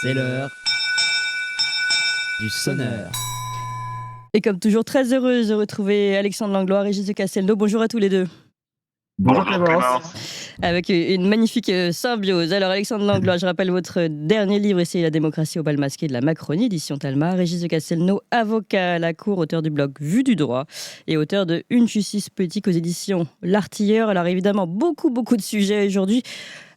C'est l'heure du sonneur. Et comme toujours, très heureuse de retrouver Alexandre Langlois, Régis de Castelnau. Bonjour à tous les deux. Bonjour Clémence. Avec une magnifique symbiose. Alors Alexandre Langlois, je rappelle votre dernier livre, Essayer la démocratie au bal masqué de la Macronie, édition Talma. Régis de Castelnau, avocat à la Cour, auteur du blog Vue du droit et auteur de Une justice politique aux éditions L'Artilleur. Alors évidemment, beaucoup de sujets aujourd'hui.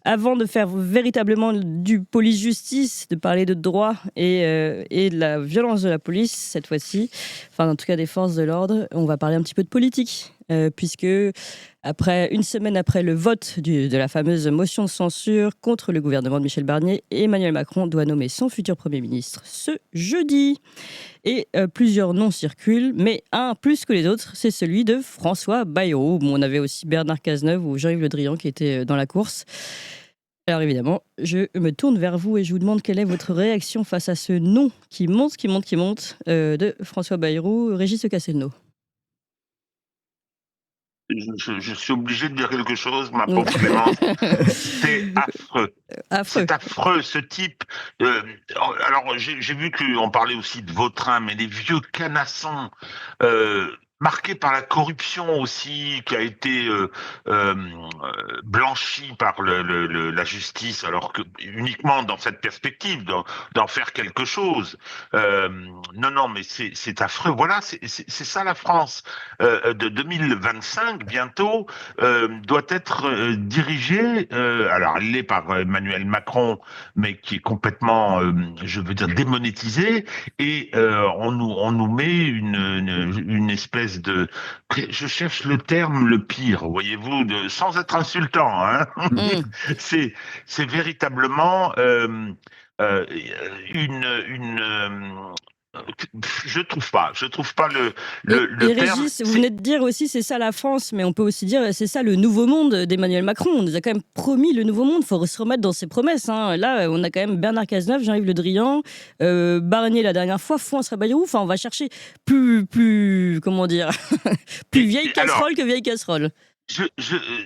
Avant de faire véritablement du police-justice, de parler de droit et de la violence de la police, cette fois-ci, enfin en tout cas des forces de l'ordre, on va parler un petit peu de politique, puisque une semaine après le vote de la fameuse motion de censure contre le gouvernement de Michel Barnier, Emmanuel Macron doit nommer son futur Premier ministre ce jeudi. Et plusieurs noms circulent, mais un plus que les autres, c'est celui de François Bayrou. On avait aussi Bernard Cazeneuve ou Jean-Yves Le Drian qui étaient dans la course. Alors évidemment, je me tourne vers vous et je vous demande quelle est votre réaction face à ce nom qui monte de François Bayrou, Régis de Castelnau. Je suis obligé de dire quelque chose, ma pauvre Clémence. C'est affreux. C'est affreux, ce type. Alors, j'ai vu qu'on parlait aussi de Vautrin, mais les vieux canassons, marqués par la corruption aussi, qui a été blanchie par la justice, alors que uniquement dans cette perspective d'en faire quelque chose. Non, mais c'est affreux. Voilà, c'est ça la France de 2025 bientôt doit être dirigée. Alors, elle l'est par Emmanuel Macron, mais qui est complètement, je veux dire, démonétisé, et on nous met une espèce de, je cherche le terme le pire, voyez-vous, sans être insultant, hein. C'est véritablement je trouve pas le terme. Régis, vous venez de dire aussi c'est ça la France, mais on peut aussi dire c'est ça le nouveau monde d'Emmanuel Macron. On nous a quand même promis le nouveau monde, il faut se remettre dans ses promesses, hein. Là, on a quand même Bernard Cazeneuve, Jean-Yves Le Drian, Barnier la dernière fois, François Bayrou. Enfin, on va chercher plus comment dire, plus vieille casserole que vieille casserole.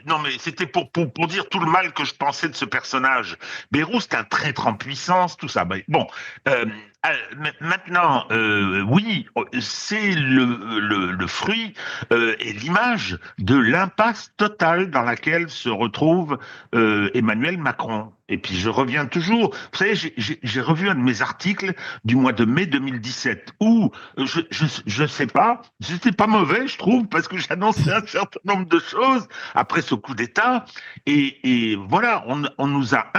Non, mais c'était pour dire tout le mal que je pensais de ce personnage. Bayrou, c'est un traître en puissance, tout ça. Bon, maintenant, oui, c'est le fruit et l'image de l'impasse totale dans laquelle se retrouve Emmanuel Macron. Et puis je reviens toujours, vous savez, j'ai revu un de mes articles du mois de mai 2017 où je sais pas, c'était pas mauvais, je trouve, parce que j'annonçais un certain nombre de choses après ce coup d'État, et voilà, on nous a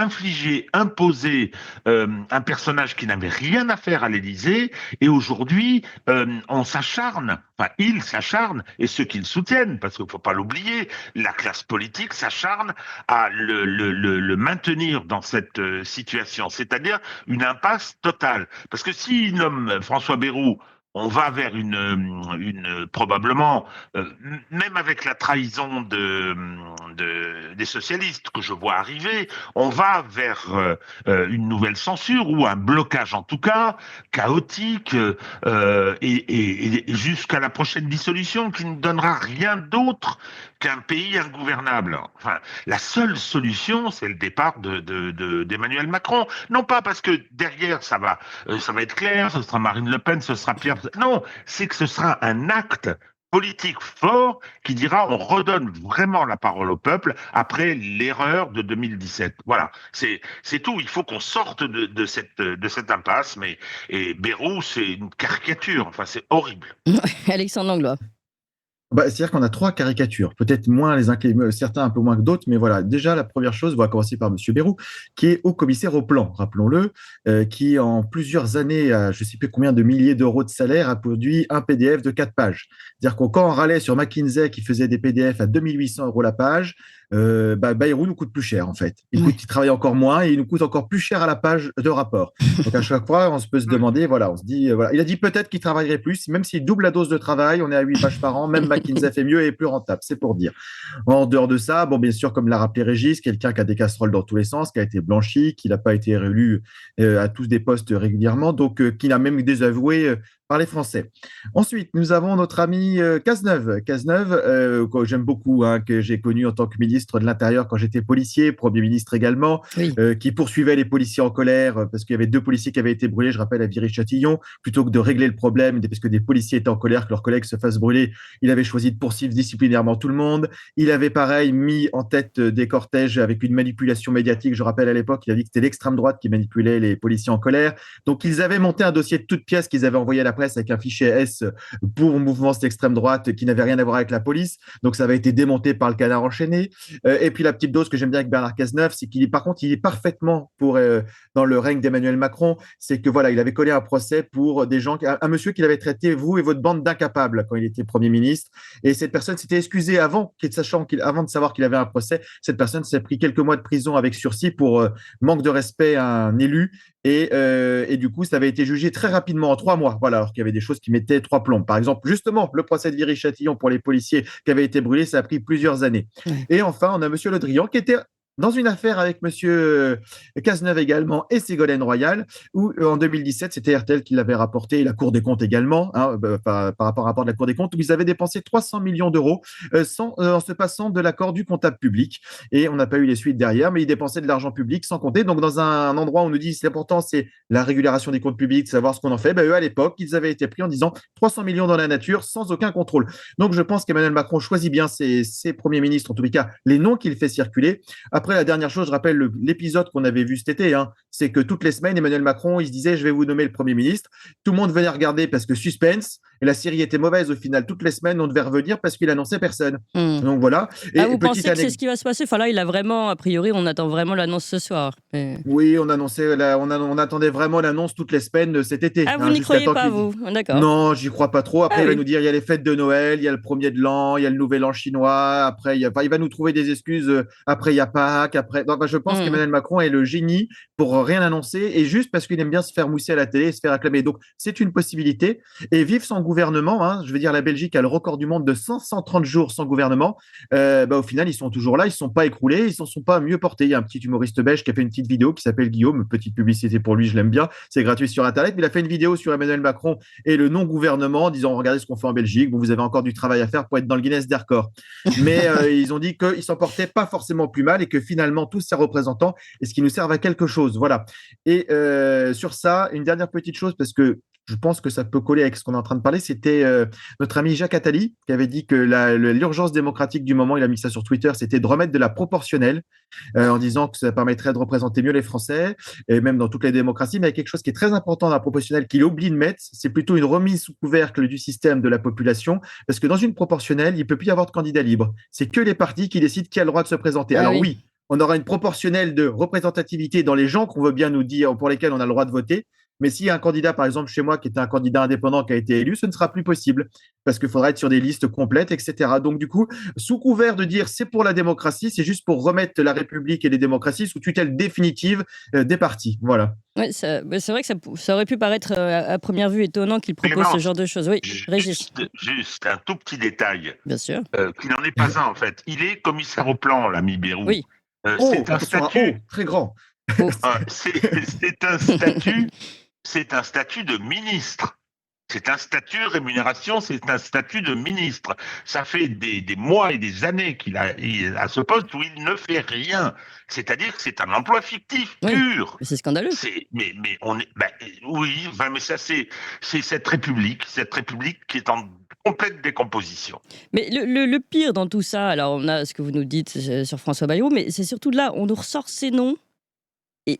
imposé un personnage qui n'avait rien à faire à l'Élysée, et aujourd'hui on s'acharne, enfin ils s'acharnent, et ceux qui le soutiennent, parce qu'il faut pas l'oublier, la classe politique s'acharne à le maintenir dans cette situation, c'est-à-dire une impasse totale. Parce que s'il nomme François Bayrou, on va vers probablement, même avec la trahison des socialistes que je vois arriver, on va vers une nouvelle censure ou un blocage en tout cas chaotique et jusqu'à la prochaine dissolution qui ne donnera rien d'autre qu'un pays ingouvernable. Enfin, la seule solution, c'est le départ d'Emmanuel Macron. Non pas parce que derrière ça va être clair, ce sera Marine Le Pen, ce sera Pierre. Non, c'est que ce sera un acte politique fort qui dira on redonne vraiment la parole au peuple après l'erreur de 2017. Voilà, c'est tout. Il faut qu'on sorte de cette impasse. Et Bayrou, c'est une caricature. Enfin, c'est horrible. Alexandre Langlois. C'est-à-dire qu'on a trois caricatures, peut-être moins certains un peu moins que d'autres, mais voilà. Déjà, la première chose, on va commencer par M. Bayrou, qui est haut-commissaire au plan, rappelons-le, qui en plusieurs années, à je ne sais plus combien de milliers d'euros de salaire, a produit un PDF de 4 pages. C'est-à-dire que quand on râlait sur McKinsey qui faisait des PDF à 2800 € la page, Bayrou nous coûte plus cher en fait. Il travaille encore moins et il nous coûte encore plus cher à la page de rapport. Donc à chaque fois, on se peut se demander, voilà, on se dit, voilà. Il a dit peut-être qu'il travaillerait plus, même s'il double la dose de travail, on est à 8 pages par an, même McKinsey fait mieux et est plus rentable, c'est pour dire. En dehors de ça, bon, bien sûr, comme l'a rappelé Régis, quelqu'un qui a des casseroles dans tous les sens, qui a été blanchi, qui n'a pas été réélu à tous des postes régulièrement, donc qui n'a même désavoué par les Français. Ensuite, nous avons notre ami Cazeneuve. Cazeneuve, que j'aime beaucoup, hein, que j'ai connu en tant que ministre de l'Intérieur quand j'étais policier, Premier ministre également, Oui. qui poursuivait les policiers en colère parce qu'il y avait 2 policiers qui avaient été brûlés, je rappelle, à Viry-Châtillon. Plutôt que de régler le problème, parce que des policiers étaient en colère que leurs collègues se fassent brûler, il avait choisi de poursuivre disciplinairement tout le monde. Il avait pareil mis en tête des cortèges avec une manipulation médiatique. Je rappelle à l'époque, il a dit que c'était l'extrême droite qui manipulait les policiers en colère. Donc, ils avaient monté un dossier de toutes pièces qu'ils avaient envoyé à la presse avec un fichier S pour mouvement d'extrême droite qui n'avait rien à voir avec la police. Donc, ça avait été démonté par le Canard enchaîné. Et puis, la petite dose que j'aime bien avec Bernard Cazeneuve, c'est par contre, il est parfaitement dans le règne d'Emmanuel Macron. C'est que voilà, il avait collé un procès pour des gens, un monsieur qu'il avait traité, vous et votre bande d'incapables, quand il était Premier ministre. Et cette personne s'était excusée avant de savoir qu'il avait un procès. Cette personne s'est pris quelques mois de prison avec sursis pour manque de respect à un élu. Et du coup, ça avait été jugé très rapidement, en 3 mois. Voilà, alors qu'il y avait des choses qui mettaient 3 plombs. Par exemple, justement, le procès de Viry-Châtillon pour les policiers qui avaient été brûlés, ça a pris plusieurs années. Ouais. Et enfin, on a Monsieur Le Drian qui était dans une affaire avec Monsieur Cazeneuve également et Ségolène Royal, où en 2017, c'était RTL qui l'avait rapporté, et la Cour des comptes également, hein, par rapport au rapport de la Cour des comptes, où ils avaient dépensé 300 millions d'euros en se passant de l'accord du comptable public. Et on n'a pas eu les suites derrière, mais ils dépensaient de l'argent public sans compter. Donc, dans un endroit où on nous dit c'est important, c'est la régulation des comptes publics, de savoir ce qu'on en fait, eux, à l'époque, ils avaient été pris en disant 300 millions dans la nature sans aucun contrôle. Donc, je pense qu'Emmanuel Macron choisit bien ses premiers ministres, en tous les cas, les noms qu'il fait circuler. Après, la dernière chose, je rappelle l'épisode qu'on avait vu cet été, hein, c'est que toutes les semaines, Emmanuel Macron, il se disait, je vais vous nommer le Premier ministre. Tout le monde venait regarder parce que suspense, et la série était mauvaise au final. Toutes les semaines, on devait revenir parce qu'il annonçait personne. Donc voilà. Et vous pensez que c'est ce qui va se passer? Enfin là, il a vraiment, a priori, on attend vraiment l'annonce ce soir. Mais... Oui, on attendait vraiment l'annonce toutes les semaines cet été. Ah, vous n'y croyez pas, vous? D'accord. Non, j'y crois pas trop. Après, il va nous dire, il y a les fêtes de Noël, il y a le premier de l'an, il y a le nouvel an chinois. Après, il va nous trouver des excuses. Après, il y a Pâques. Après, je pense qu'Emmanuel Macron est le génie pour rien annoncer et juste parce qu'il aime bien se faire mousser à la télé et se faire acclamer. Donc, c'est une possibilité. Et vive son gouvernement. Hein, je veux dire, la Belgique a le record du monde de 130 jours sans gouvernement. Au final, ils sont toujours là. Ils ne sont pas écroulés. Ils ne sont pas mieux portés. Il y a un petit humoriste belge qui a fait une petite vidéo qui s'appelle Guillaume. Petite publicité pour lui, je l'aime bien. C'est gratuit sur Internet. Mais il a fait une vidéo sur Emmanuel Macron et le non-gouvernement en disant regardez ce qu'on fait en Belgique. Vous avez encore du travail à faire pour être dans le Guinness des records. Mais ils ont dit qu'ils s'en portaient pas forcément plus mal et que finalement, tous ces représentants, est-ce qu'ils nous servent à quelque chose? Voilà. Et sur ça, une dernière petite chose, parce que je pense que ça peut coller avec ce qu'on est en train de parler, c'était notre ami Jacques Attali qui avait dit que l'urgence démocratique du moment, il a mis ça sur Twitter, c'était de remettre de la proportionnelle en disant que ça permettrait de représenter mieux les Français, et même dans toutes les démocraties, mais il y a quelque chose qui est très important dans la proportionnelle qu'il oublie de mettre, c'est plutôt une remise sous couvercle du système de la population, parce que dans une proportionnelle, il ne peut plus y avoir de candidats libres. C'est que les partis qui décident qui a le droit de se présenter. Alors oui, on aura une proportionnelle de représentativité dans les gens qu'on veut bien nous dire, pour lesquels on a le droit de voter. Mais s'il y a un candidat, par exemple, chez moi, qui était un candidat indépendant qui a été élu, ce ne sera plus possible parce qu'il faudra être sur des listes complètes, etc. Donc, du coup, sous couvert de dire c'est pour la démocratie, c'est juste pour remettre la République et les démocraties sous tutelle définitive des partis. Voilà. Ouais, c'est vrai que ça aurait pu paraître à première vue étonnant qu'il propose ce genre de choses. Oui, Régis. Juste un tout petit détail. Bien sûr. Qui n'en est pas un, en fait. Il est commissaire au plan, l'ami Bayrou. Oui. C'est un statut très grand. C'est un statut de ministre. C'est un statut rémunération, c'est un statut de ministre. Ça fait des mois et des années qu'il a à ce poste où il ne fait rien. C'est-à-dire que c'est un emploi fictif pur. C'est scandaleux. Mais on est, oui, mais ça c'est cette République qui est en complète décomposition. Mais le pire dans tout ça, alors on a ce que vous nous dites sur François Bayrou, mais c'est surtout là, on nous ressort ces noms et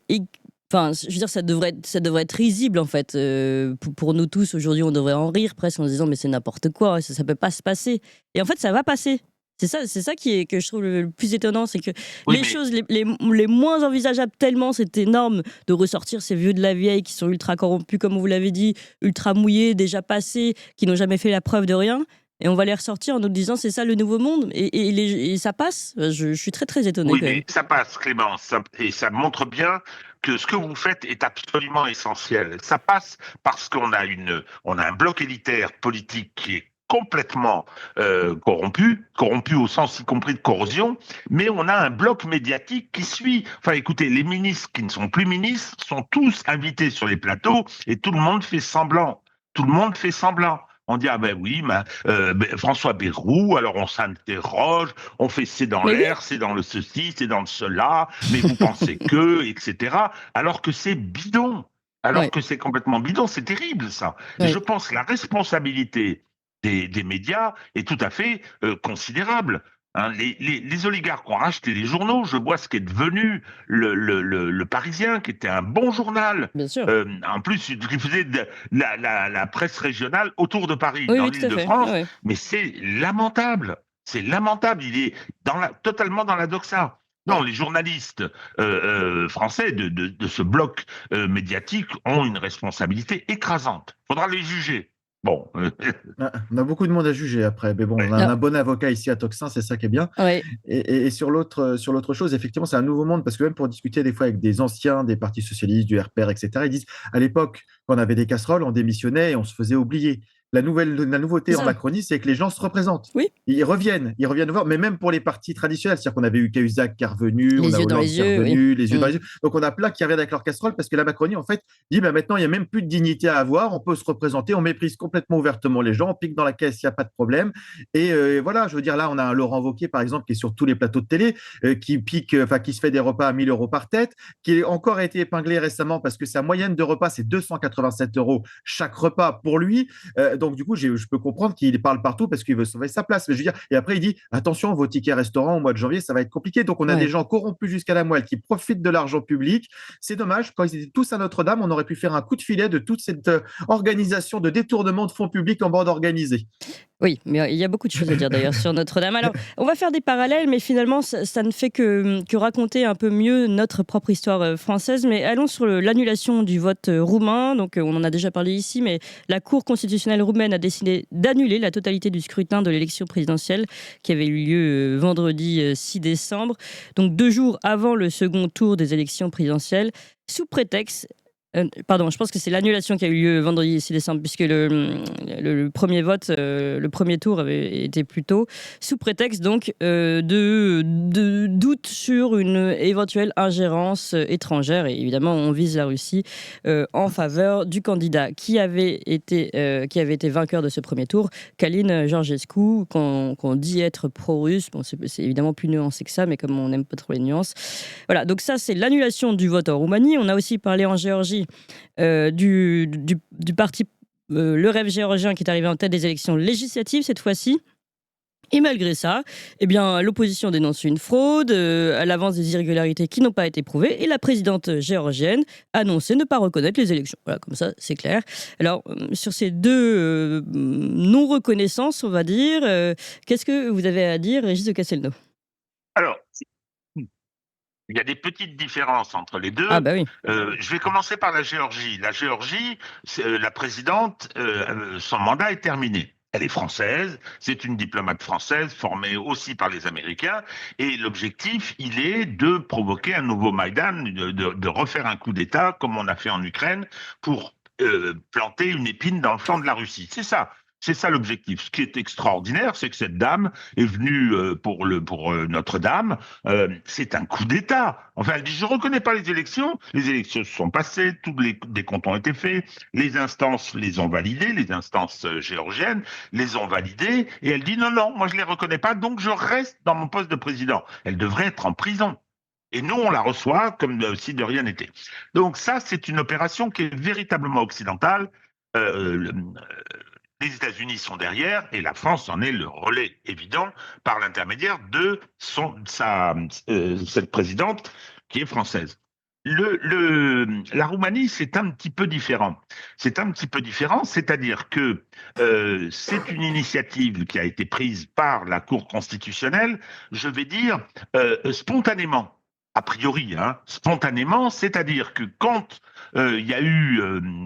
enfin, je veux dire, ça devrait être risible en fait. Pour nous tous, aujourd'hui, on devrait en rire presque en se disant mais c'est n'importe quoi, ça peut pas se passer. Et en fait, ça va passer. C'est ça que je trouve le plus étonnant, c'est que choses les moins envisageables, tellement c'est énorme de ressortir ces vieux de la vieille qui sont ultra corrompus, comme vous l'avez dit, ultra mouillés, déjà passés, qui n'ont jamais fait la preuve de rien. Et on va les ressortir en nous disant c'est ça le nouveau monde et ça passe. Je suis très très étonné. Oui, quand même. mais ça passe, Clémence, et ça montre bien que ce que vous faites est absolument essentiel. Ça passe parce qu'on a un bloc élitaire politique qui est complètement corrompu au sens y compris de corrosion, mais on a un bloc médiatique qui suit. Enfin, écoutez, les ministres qui ne sont plus ministres sont tous invités sur les plateaux et tout le monde fait semblant. tout le monde fait semblant. On dit, ah ben oui, François Bayrou, alors on s'interroge, on fait c'est dans Mais oui. l'air, c'est dans le ceci, c'est dans le cela, mais vous pensez que, etc. Alors que c'est bidon, alors Ouais. que c'est complètement bidon, c'est terrible ça. Et Ouais. je pense que la responsabilité des médias est tout à fait considérable. Hein, les oligarques ont racheté les journaux. Je vois ce qui est devenu le Parisien, qui était un bon journal. Bien sûr. En plus, il faisait de la presse régionale autour de Paris, Oui, dans oui, tout à fait. l'Île-de-France. Ouais. Mais c'est lamentable. C'est lamentable. Il est totalement dans la doxa. Non, les journalistes français de ce bloc médiatique ont une responsabilité écrasante. Il faudra les juger. Bon, Ah, on a beaucoup de monde à juger après, mais bon, on a Alors, un bon avocat ici à Toxin, c'est ça qui est bien. ouais. Et sur l'autre chose, effectivement, c'est un nouveau monde parce que même pour discuter des fois avec des anciens des partis socialistes, du RPR, etc., ils disent à l'époque, quand on avait des casseroles, on démissionnait et on se faisait oublier. La nouveauté C'est en ça. Macronie, c'est que les gens se représentent. Oui. Ils reviennent voir, mais même pour les partis traditionnels, c'est-à-dire qu'on avait eu Cahuzac qui est revenu, on Les a yeux dans Hollande les qui est yeux, oui. revenu, les yeux dans Mm. les yeux. Donc on a plein qui reviennent avec leur casserole parce que la Macronie, en fait, dit bah, maintenant, il n'y a même plus de dignité à avoir, on peut se représenter, on méprise complètement ouvertement les gens, on pique dans la caisse, il n'y a pas de problème. Et voilà, je veux dire, là, on a un Laurent Wauquiez, par exemple, qui est sur tous les plateaux de télé, qui pique, qui se fait des repas à 1 000 euros par tête, qui a encore été épinglé récemment parce que sa moyenne de repas, c'est 287 euros chaque repas pour lui. Donc, du coup, je peux comprendre qu'il parle partout parce qu'il veut sauver sa place. Mais je veux dire, et après, il dit attention, vos tickets restaurants au mois de janvier, ça va être compliqué. Donc, on a des Ouais. gens corrompus jusqu'à la moelle qui profitent de l'argent public. C'est dommage. Quand ils étaient tous à Notre-Dame, on aurait pu faire un coup de filet de toute cette organisation de détournement de fonds publics en bande organisée. Oui, mais il y a beaucoup de choses à dire d'ailleurs sur Notre-Dame. Alors, on va faire des parallèles, mais finalement, ça ne fait que raconter un peu mieux notre propre histoire française. Mais allons sur l'annulation du vote roumain. Donc, on en a déjà parlé ici, mais la Cour constitutionnelle roumaine a décidé d'annuler la totalité du scrutin de l'élection présidentielle qui avait eu lieu vendredi 6 décembre, donc 2 jours avant le second tour des élections présidentielles, sous prétexte. Pardon, je pense que c'est l'annulation qui a eu lieu vendredi 6 décembre, puisque le premier vote, le premier tour avait été plus tôt, sous prétexte donc de doute sur une éventuelle ingérence étrangère. Et évidemment, on vise la Russie en faveur du candidat qui avait été vainqueur de ce premier tour, Kalin Georgescu, qu'on dit être pro-russe. Bon, c'est évidemment plus nuancé que ça, mais comme on n'aime pas trop les nuances. Voilà, donc ça, c'est l'annulation du vote en Roumanie. On a aussi parlé en Géorgie du parti Le Rêve géorgien qui est arrivé en tête des élections législatives cette fois-ci. Et malgré ça, eh bien, l'opposition dénonce une fraude à l'avance des irrégularités qui n'ont pas été prouvées et la présidente géorgienne a annoncé ne pas reconnaître les élections. Voilà, comme ça, c'est clair. Alors, sur ces deux non-reconnaissances, on va dire, qu'est-ce que vous avez à dire, Régis de Castelnau ? alors, il y a des petites différences entre les deux. Ah bah oui. Je vais commencer par la Géorgie. La Géorgie, la présidente, son mandat est terminé. Elle est française, c'est une diplomate française formée aussi par les Américains, et l'objectif, il est de provoquer un nouveau Maïdan, de refaire un coup d'État comme on a fait en Ukraine pour planter une épine dans le flanc de la Russie. C'est ça l'objectif. Ce qui est extraordinaire, c'est que cette dame est venue pour Notre-Dame. C'est un coup d'État. Enfin, elle dit, je ne reconnais pas les élections. Les élections se sont passées, tous les décomptes ont été faits. Les instances les ont validées, les instances géorgiennes les ont validées. Et elle dit, non, non, moi je ne les reconnais pas, donc je reste dans mon poste de président. Elle devrait être en prison. Et nous, on la reçoit comme si de rien n'était. Donc ça, c'est une opération qui est véritablement occidentale. Les États-Unis sont derrière et la France en est le relais évident par l'intermédiaire de cette présidente qui est française. La Roumanie, c'est un petit peu différent. C'est-à-dire que c'est une initiative qui a été prise par la Cour constitutionnelle, je vais dire spontanément. A priori, spontanément, c'est-à-dire que quand il y a eu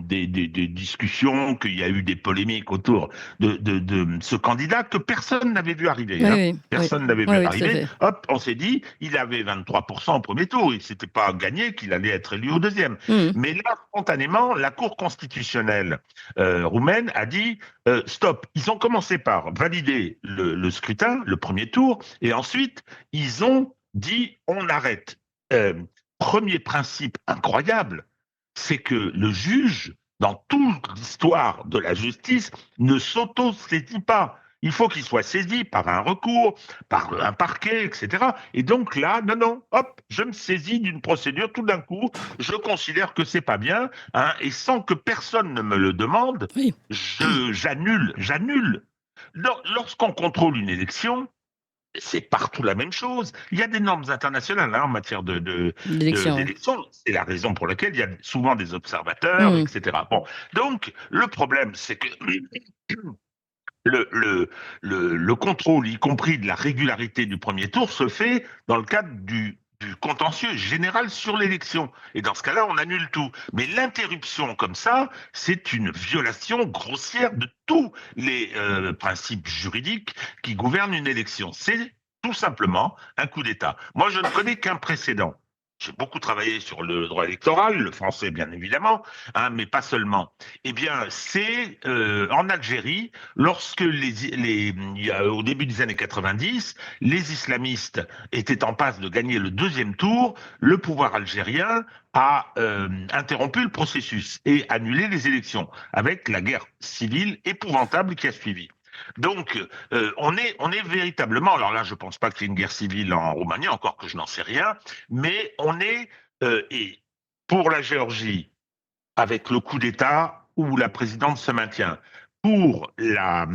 des discussions, qu'il y a eu des polémiques autour de ce candidat que personne n'avait vu arriver. Oui, Personne n'avait vu tout à arriver. fait. Hop, on s'est dit, il avait 23% au premier tour, il ne s'était pas gagné qu'il allait être élu au deuxième. Mais là, spontanément, la Cour constitutionnelle roumaine a dit stop. Ils ont commencé par valider le scrutin, le premier tour, et ensuite, ils ont dit on arrête. Premier principe incroyable, c'est que le juge dans toute l'histoire de la justice, ne s'auto-saisit pas. Il faut qu'il soit saisi par un recours, par un parquet, etc. Et donc là, non, hop, je me saisis d'une procédure tout d'un coup, je considère que c'est pas bien, hein, et sans que personne ne me le demande, Oui. j'annule. Lorsqu'on contrôle une élection, c'est partout la même chose. Il y a des normes internationales en matière L'élection. d'élection. C'est la raison pour laquelle il y a souvent des observateurs, etc. Bon, donc le problème, c'est que le contrôle, y compris de la régularité du premier tour, se fait dans le cadre du contentieux général sur l'élection. Et dans ce cas-là, on annule tout. Mais l'interruption comme ça, c'est une violation grossière de tous les principes juridiques qui gouvernent une élection. C'est tout simplement un coup d'État. Moi, je ne connais qu'un précédent. J'ai beaucoup travaillé sur le droit électoral, le français bien évidemment, hein, mais pas seulement. Eh bien, c'est en Algérie, lorsque au début des années 90, les islamistes étaient en passe de gagner le deuxième tour, le pouvoir algérien a interrompu le processus et annulé les élections, avec la guerre civile épouvantable qui a suivi. Donc, on est véritablement, alors là, je ne pense pas qu'il y ait une guerre civile en Roumanie, encore que je n'en sais rien, mais on est, et pour la Géorgie, avec le coup d'État où la présidente se maintient, pour la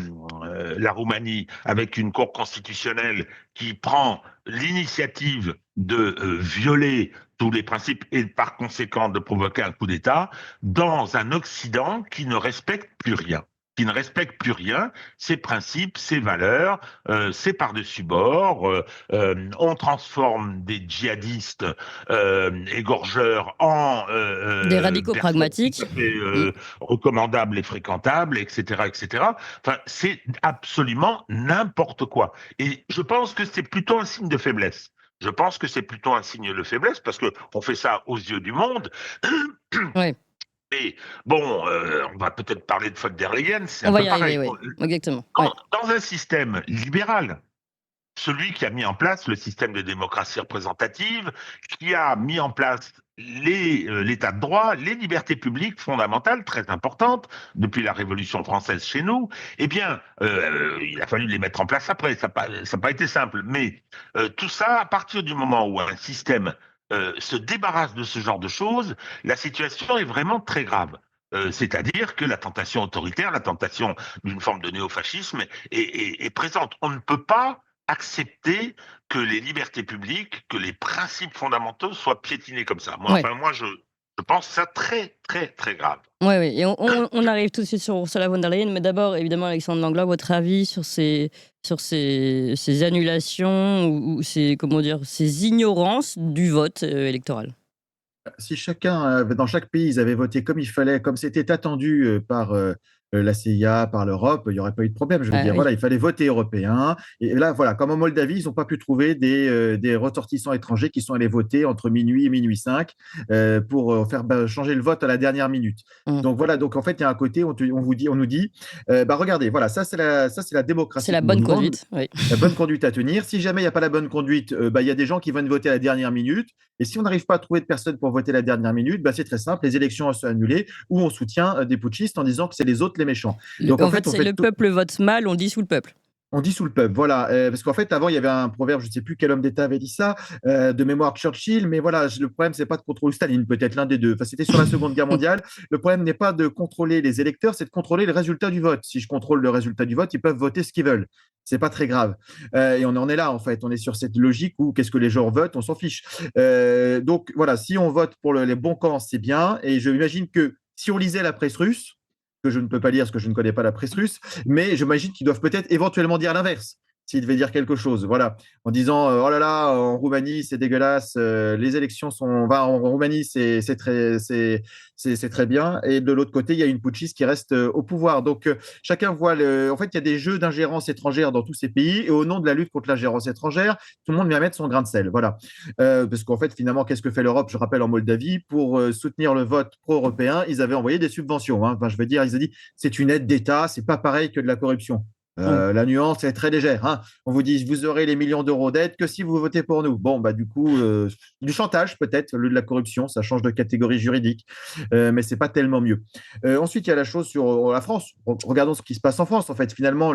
Roumanie, avec une cour constitutionnelle qui prend l'initiative de violer tous les principes et par conséquent de provoquer un coup d'État dans un Occident qui ne respecte plus rien. Qui ne respecte plus rien, ses principes, ses valeurs, c'est par-dessus bord. On transforme des djihadistes égorgeurs en Des radicaux personnes pragmatiques. tout à fait recommandables et fréquentables, etc., etc. Enfin, c'est absolument n'importe quoi. Et je pense que c'est plutôt un signe de faiblesse. Je pense que c'est plutôt un signe de faiblesse parce qu'on fait ça aux yeux du monde. Ouais. Mais bon, on va peut-être parler de von der Leyen, c'est On un va peu y pareil. arriver, oui. Exactement. Ouais. Dans un système libéral, celui qui a mis en place le système de démocratie représentative, qui a mis en place l'état de droit, les libertés publiques fondamentales, très importantes, depuis la Révolution française chez nous, eh bien, il a fallu les mettre en place après, ça n'a pas été simple. Mais tout ça, à partir du moment où un système se débarrasse de ce genre de choses, la situation est vraiment très grave. C'est-à-dire que la tentation autoritaire, la tentation d'une forme de néofascisme est présente. On ne peut pas accepter que les libertés publiques, que les principes fondamentaux soient piétinés comme ça. Ouais. Moi, je pense ça très, très, très grave. Oui, oui. Et on arrive tout de suite sur Ursula von der Leyen, mais d'abord, évidemment, Alexandre Langlois, votre avis sur ces annulations ou ces, comment dire, ces ignorances du vote électoral? Si chacun, dans chaque pays, ils avaient voté comme il fallait, comme c'était attendu par la CIA, par l'Europe, il n'y aurait pas eu de problème. Je veux dire, Oui. voilà, il fallait voter européen. Et là, voilà, comme en Moldavie, ils n'ont pas pu trouver des ressortissants étrangers qui sont allés voter entre minuit et minuit 5 pour faire changer le vote à la dernière minute. Mmh. Donc voilà, donc en fait, il y a un côté, on nous dit, regardez, voilà, ça c'est la démocratie. C'est la qu'on bonne nous demande. conduite. Oui. La bonne conduite à tenir. Si jamais il n'y a pas la bonne conduite, il y a des gens qui viennent voter à la dernière minute. Et si on n'arrive pas à trouver de personnes pour voter à la dernière minute, c'est très simple, les élections sont annulées ou on soutient des putschistes en disant que c'est les autres les méchants. Donc En fait, c'est le peuple vote mal, on dissout le peuple. On dissout le peuple, voilà. Parce qu'en fait, avant, il y avait un proverbe, je ne sais plus quel homme d'État avait dit ça, de mémoire Churchill, mais voilà, le problème, c'est pas de contrôler Staline, peut-être l'un des deux. Enfin, c'était sur la Seconde Guerre mondiale. Le problème n'est pas de contrôler les électeurs, c'est de contrôler le résultat du vote. Si je contrôle le résultat du vote, ils peuvent voter ce qu'ils veulent. C'est pas très grave. Et on en est là, en fait. On est sur cette logique où qu'est-ce que les gens votent, on s'en fiche. Donc, voilà, si on vote pour les bons camps, c'est bien. Et je m'imagine que si on lisait la presse russe, que je ne peux pas lire parce que je ne connais pas la presse russe, mais j'imagine qu'ils doivent peut-être éventuellement dire l'inverse, s'ils devaient dire quelque chose, voilà, en disant oh là là, en Roumanie c'est dégueulasse, les élections sont, en Roumanie c'est très bien, et de l'autre côté il y a une putschiste qui reste au pouvoir. Donc chacun voit en fait il y a des jeux d'ingérence étrangère dans tous ces pays, et au nom de la lutte contre l'ingérence étrangère, tout le monde vient mettre son grain de sel, voilà. Parce qu'en fait finalement qu'est-ce que fait l'Europe? Je rappelle, en Moldavie, pour soutenir le vote pro-européen, ils avaient envoyé des subventions, hein. Enfin, je veux dire, ils ont dit c'est une aide d'État, c'est pas pareil que de la corruption. La nuance est très légère, hein. On vous dit, vous aurez les millions d'euros d'aide que si vous votez pour nous. Bon, bah, du coup, du chantage peut-être, au lieu de la corruption, ça change de catégorie juridique, mais c'est pas tellement mieux. Ensuite, il y a la chose sur la France. Regardons ce qui se passe en France. En fait, finalement,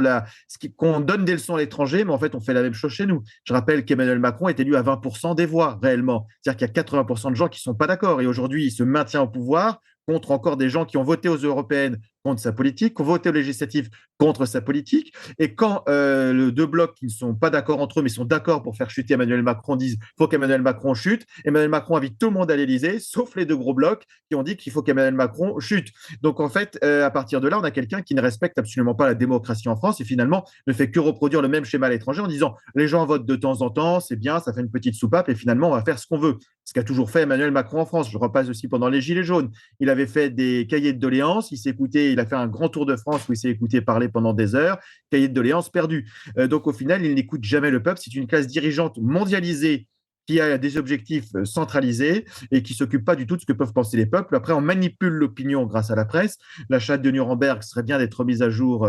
qu'on donne des leçons à l'étranger, mais en fait, on fait la même chose chez nous. Je rappelle qu'Emmanuel Macron est élu à 20% des voix réellement. C'est-à-dire qu'il y a 80% de gens qui sont pas d'accord. Et aujourd'hui, il se maintient au pouvoir contre encore des gens qui ont voté aux européennes contre sa politique, qui ont voté aux législatives contre sa politique. Et quand les deux blocs qui ne sont pas d'accord entre eux, mais sont d'accord pour faire chuter Emmanuel Macron, disent qu'il faut qu'Emmanuel Macron chute, Emmanuel Macron invite tout le monde à l'Élysée, sauf les deux gros blocs qui ont dit qu'il faut qu'Emmanuel Macron chute. Donc en fait, à partir de là, on a quelqu'un qui ne respecte absolument pas la démocratie en France et finalement ne fait que reproduire le même schéma à l'étranger en disant les gens votent de temps en temps, c'est bien, ça fait une petite soupape et finalement on va faire ce qu'on veut. Ce qu'a toujours fait Emmanuel Macron en France. Je repasse aussi pendant les Gilets jaunes. Il avait fait des cahiers de doléances, il a fait un grand tour de France où il s'est écouté parler pendant des heures, cahiers de doléances perdus. Donc au final, il n'écoute jamais le peuple. C'est une classe dirigeante mondialisée qui a des objectifs centralisés et qui ne s'occupe pas du tout de ce que peuvent penser les peuples. Après, on manipule l'opinion grâce à la presse. La charte de Nuremberg serait bien d'être mise à jour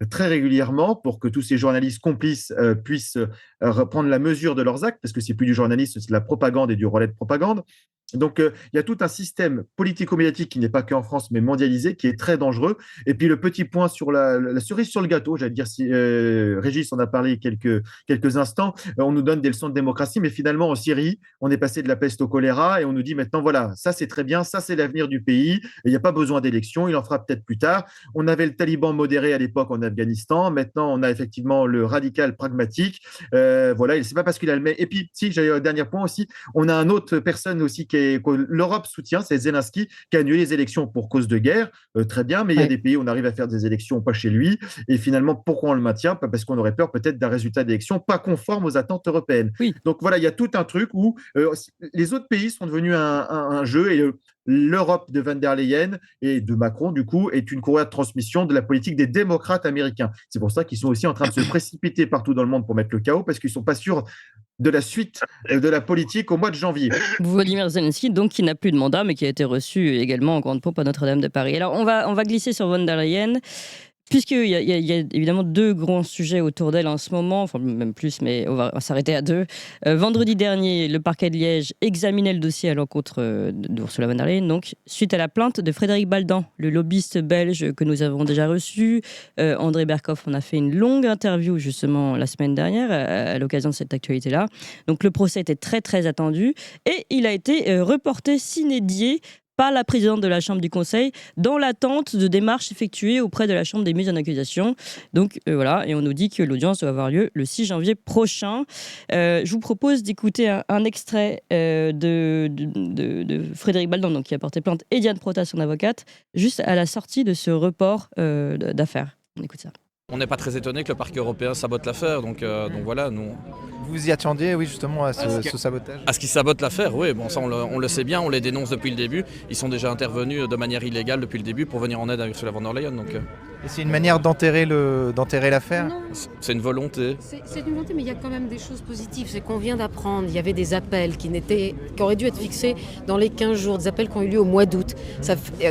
très régulièrement pour que tous ces journalistes complices puissent reprendre la mesure de leurs actes, parce que c'est plus du journalisme, c'est de la propagande et du relais de propagande. Donc, il y a tout un système politico-médiatique qui n'est pas qu'en France, mais mondialisé, qui est très dangereux. Et puis, le petit point sur la cerise sur le gâteau, j'allais dire, si Régis en a parlé quelques instants, on nous donne des leçons de démocratie, mais finalement, en Syrie, on est passé de la peste au choléra et on nous dit maintenant, voilà, ça c'est très bien, ça c'est l'avenir du pays, et il n'y a pas besoin d'élections, il en fera peut-être plus tard. On avait le taliban modéré à l'époque en Afghanistan, maintenant on a effectivement le radical pragmatique. Voilà, c'est pas parce qu'il a le même. Et puis, si, j'ai un dernier point aussi, on a une autre personne aussi que l'Europe soutient, c'est Zelensky, qui a annulé les élections pour cause de guerre. Très bien, mais il y a des pays où on arrive à faire des élections pas chez lui. Et finalement, pourquoi on le maintient? Pas parce qu'on aurait peur peut-être d'un résultat d'élection pas conforme aux attentes européennes. Oui. Donc voilà, il y a tout un truc où les autres pays sont devenus un jeu et l'Europe de Van der Leyen et de Macron, du coup, est une courroie de transmission de la politique des démocrates américains. C'est pour ça qu'ils sont aussi en train de se précipiter partout dans le monde pour mettre le chaos, parce qu'ils ne sont pas sûrs de la suite de la politique au mois de janvier. Volodymyr Zelensky, donc, qui n'a plus de mandat, mais qui a été reçu également en grande pompe à Notre-Dame de Paris. Alors, on va glisser sur Von der Leyen. Puisqu'il y a évidemment deux grands sujets autour d'elle en ce moment, enfin même plus, mais on va s'arrêter à deux. Vendredi dernier, le parquet de Liège examinait le dossier à l'encontre d'Ursula von der Leyen, donc suite à la plainte de Frédéric Baldan, le lobbyiste belge que nous avons déjà reçu. André Berkoff, on a fait une longue interview justement la semaine dernière à l'occasion de cette actualité-là. Donc le procès était très très attendu et il a été reporté sine die par la présidente de la Chambre du Conseil dans l'attente de démarches effectuées auprès de la Chambre des mises en accusation. Donc voilà, et on nous dit que l'audience doit avoir lieu le 6 janvier prochain. Je vous propose d'écouter un extrait de Frédéric Baldan, donc, qui a porté plainte, et Diane Prota, son avocate, juste à la sortie de ce report d'affaires. On écoute ça. On n'est pas très étonné que le parquet européen sabote l'affaire, donc voilà, nous... Vous y attendiez, oui, justement, à ce sabotage? À ce qu'ils sabotent l'affaire, oui, bon, ça on le sait bien, on les dénonce depuis le début. Ils sont déjà intervenus de manière illégale depuis le début pour venir en aide à Ursula von der Leyen. Donc, Et c'est une manière d'enterrer l'affaire? Non, c'est une volonté. c'est une volonté, mais il y a quand même des choses positives. C'est qu'on vient d'apprendre, il y avait des appels qui auraient dû être fixés dans les 15 jours, des appels qui ont eu lieu au mois d'août.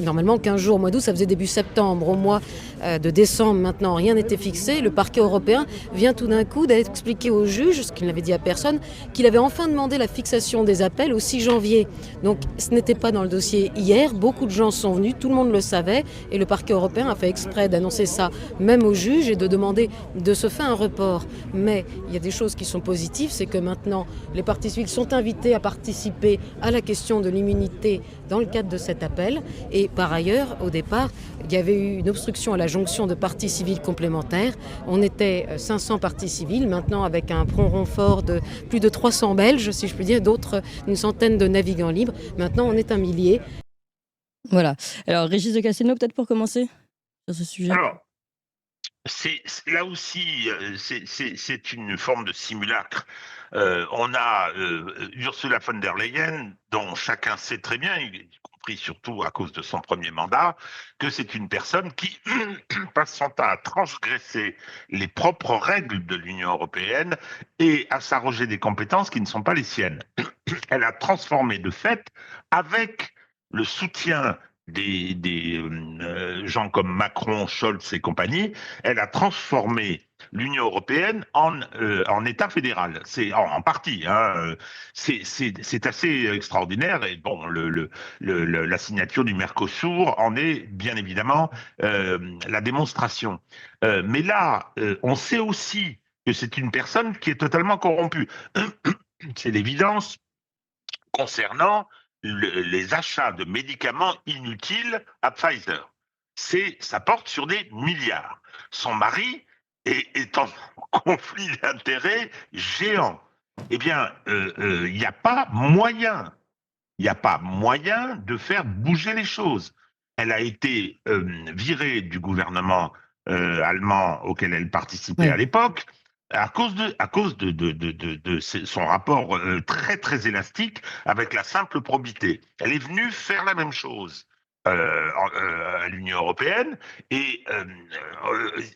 Normalement, 15 jours au mois d'août, ça faisait début septembre. Au mois de décembre, maintenant, rien n'était fixé. Le parquet européen vient tout d'un coup d'expliquer au juge, ce qu'il n'avait dit à personne, qu'il avait enfin demandé la fixation des appels au 6 janvier. Donc, ce n'était pas dans le dossier hier. Beaucoup de gens sont venus, tout le monde le savait, et le parquet européen a fait exprès d'annoncer ça même au juge et de demander de se faire un report. Mais il y a des choses qui sont positives, c'est que maintenant, les parties civiles sont invités à participer à la question de l'immunité dans le cadre de cet appel. Et par ailleurs, au départ, il y avait eu une obstruction à la jonction de parties civiles complémentaires. On était 500 parties civiles, maintenant avec un prompt renfort de plus de 300 Belges, si je puis dire, d'autres, une centaine de navigants libres. Maintenant, on est un millier. Voilà. Alors, Régis de Castelnau, peut-être pour commencer sur ce sujet. Alors, là aussi, c'est une forme de simulacre. On a Ursula von der Leyen, dont chacun sait très bien, y compris surtout à cause de son premier mandat, que c'est une personne qui passe son temps à transgresser les propres règles de l'Union européenne et à s'arroger des compétences qui ne sont pas les siennes. Elle a transformé de fait, avec le soutien des gens comme Macron, Scholz et compagnie, elle a transformé l'Union européenne en État fédéral. C'est en partie. Hein, c'est assez extraordinaire. Et bon, la signature du Mercosur en est bien évidemment la démonstration. Mais là, on sait aussi que c'est une personne qui est totalement corrompue. C'est l'évidence concernant les achats de médicaments inutiles à Pfizer. Ça porte sur des milliards. Son mari est en conflit d'intérêts géant. Eh bien, il n'y a pas moyen. Il n'y a pas moyen de faire bouger les choses. Elle a été virée du gouvernement allemand auquel elle participait à l'époque à cause de son rapport très très élastique avec la simple probité. Elle est venue faire la même chose à l'Union européenne et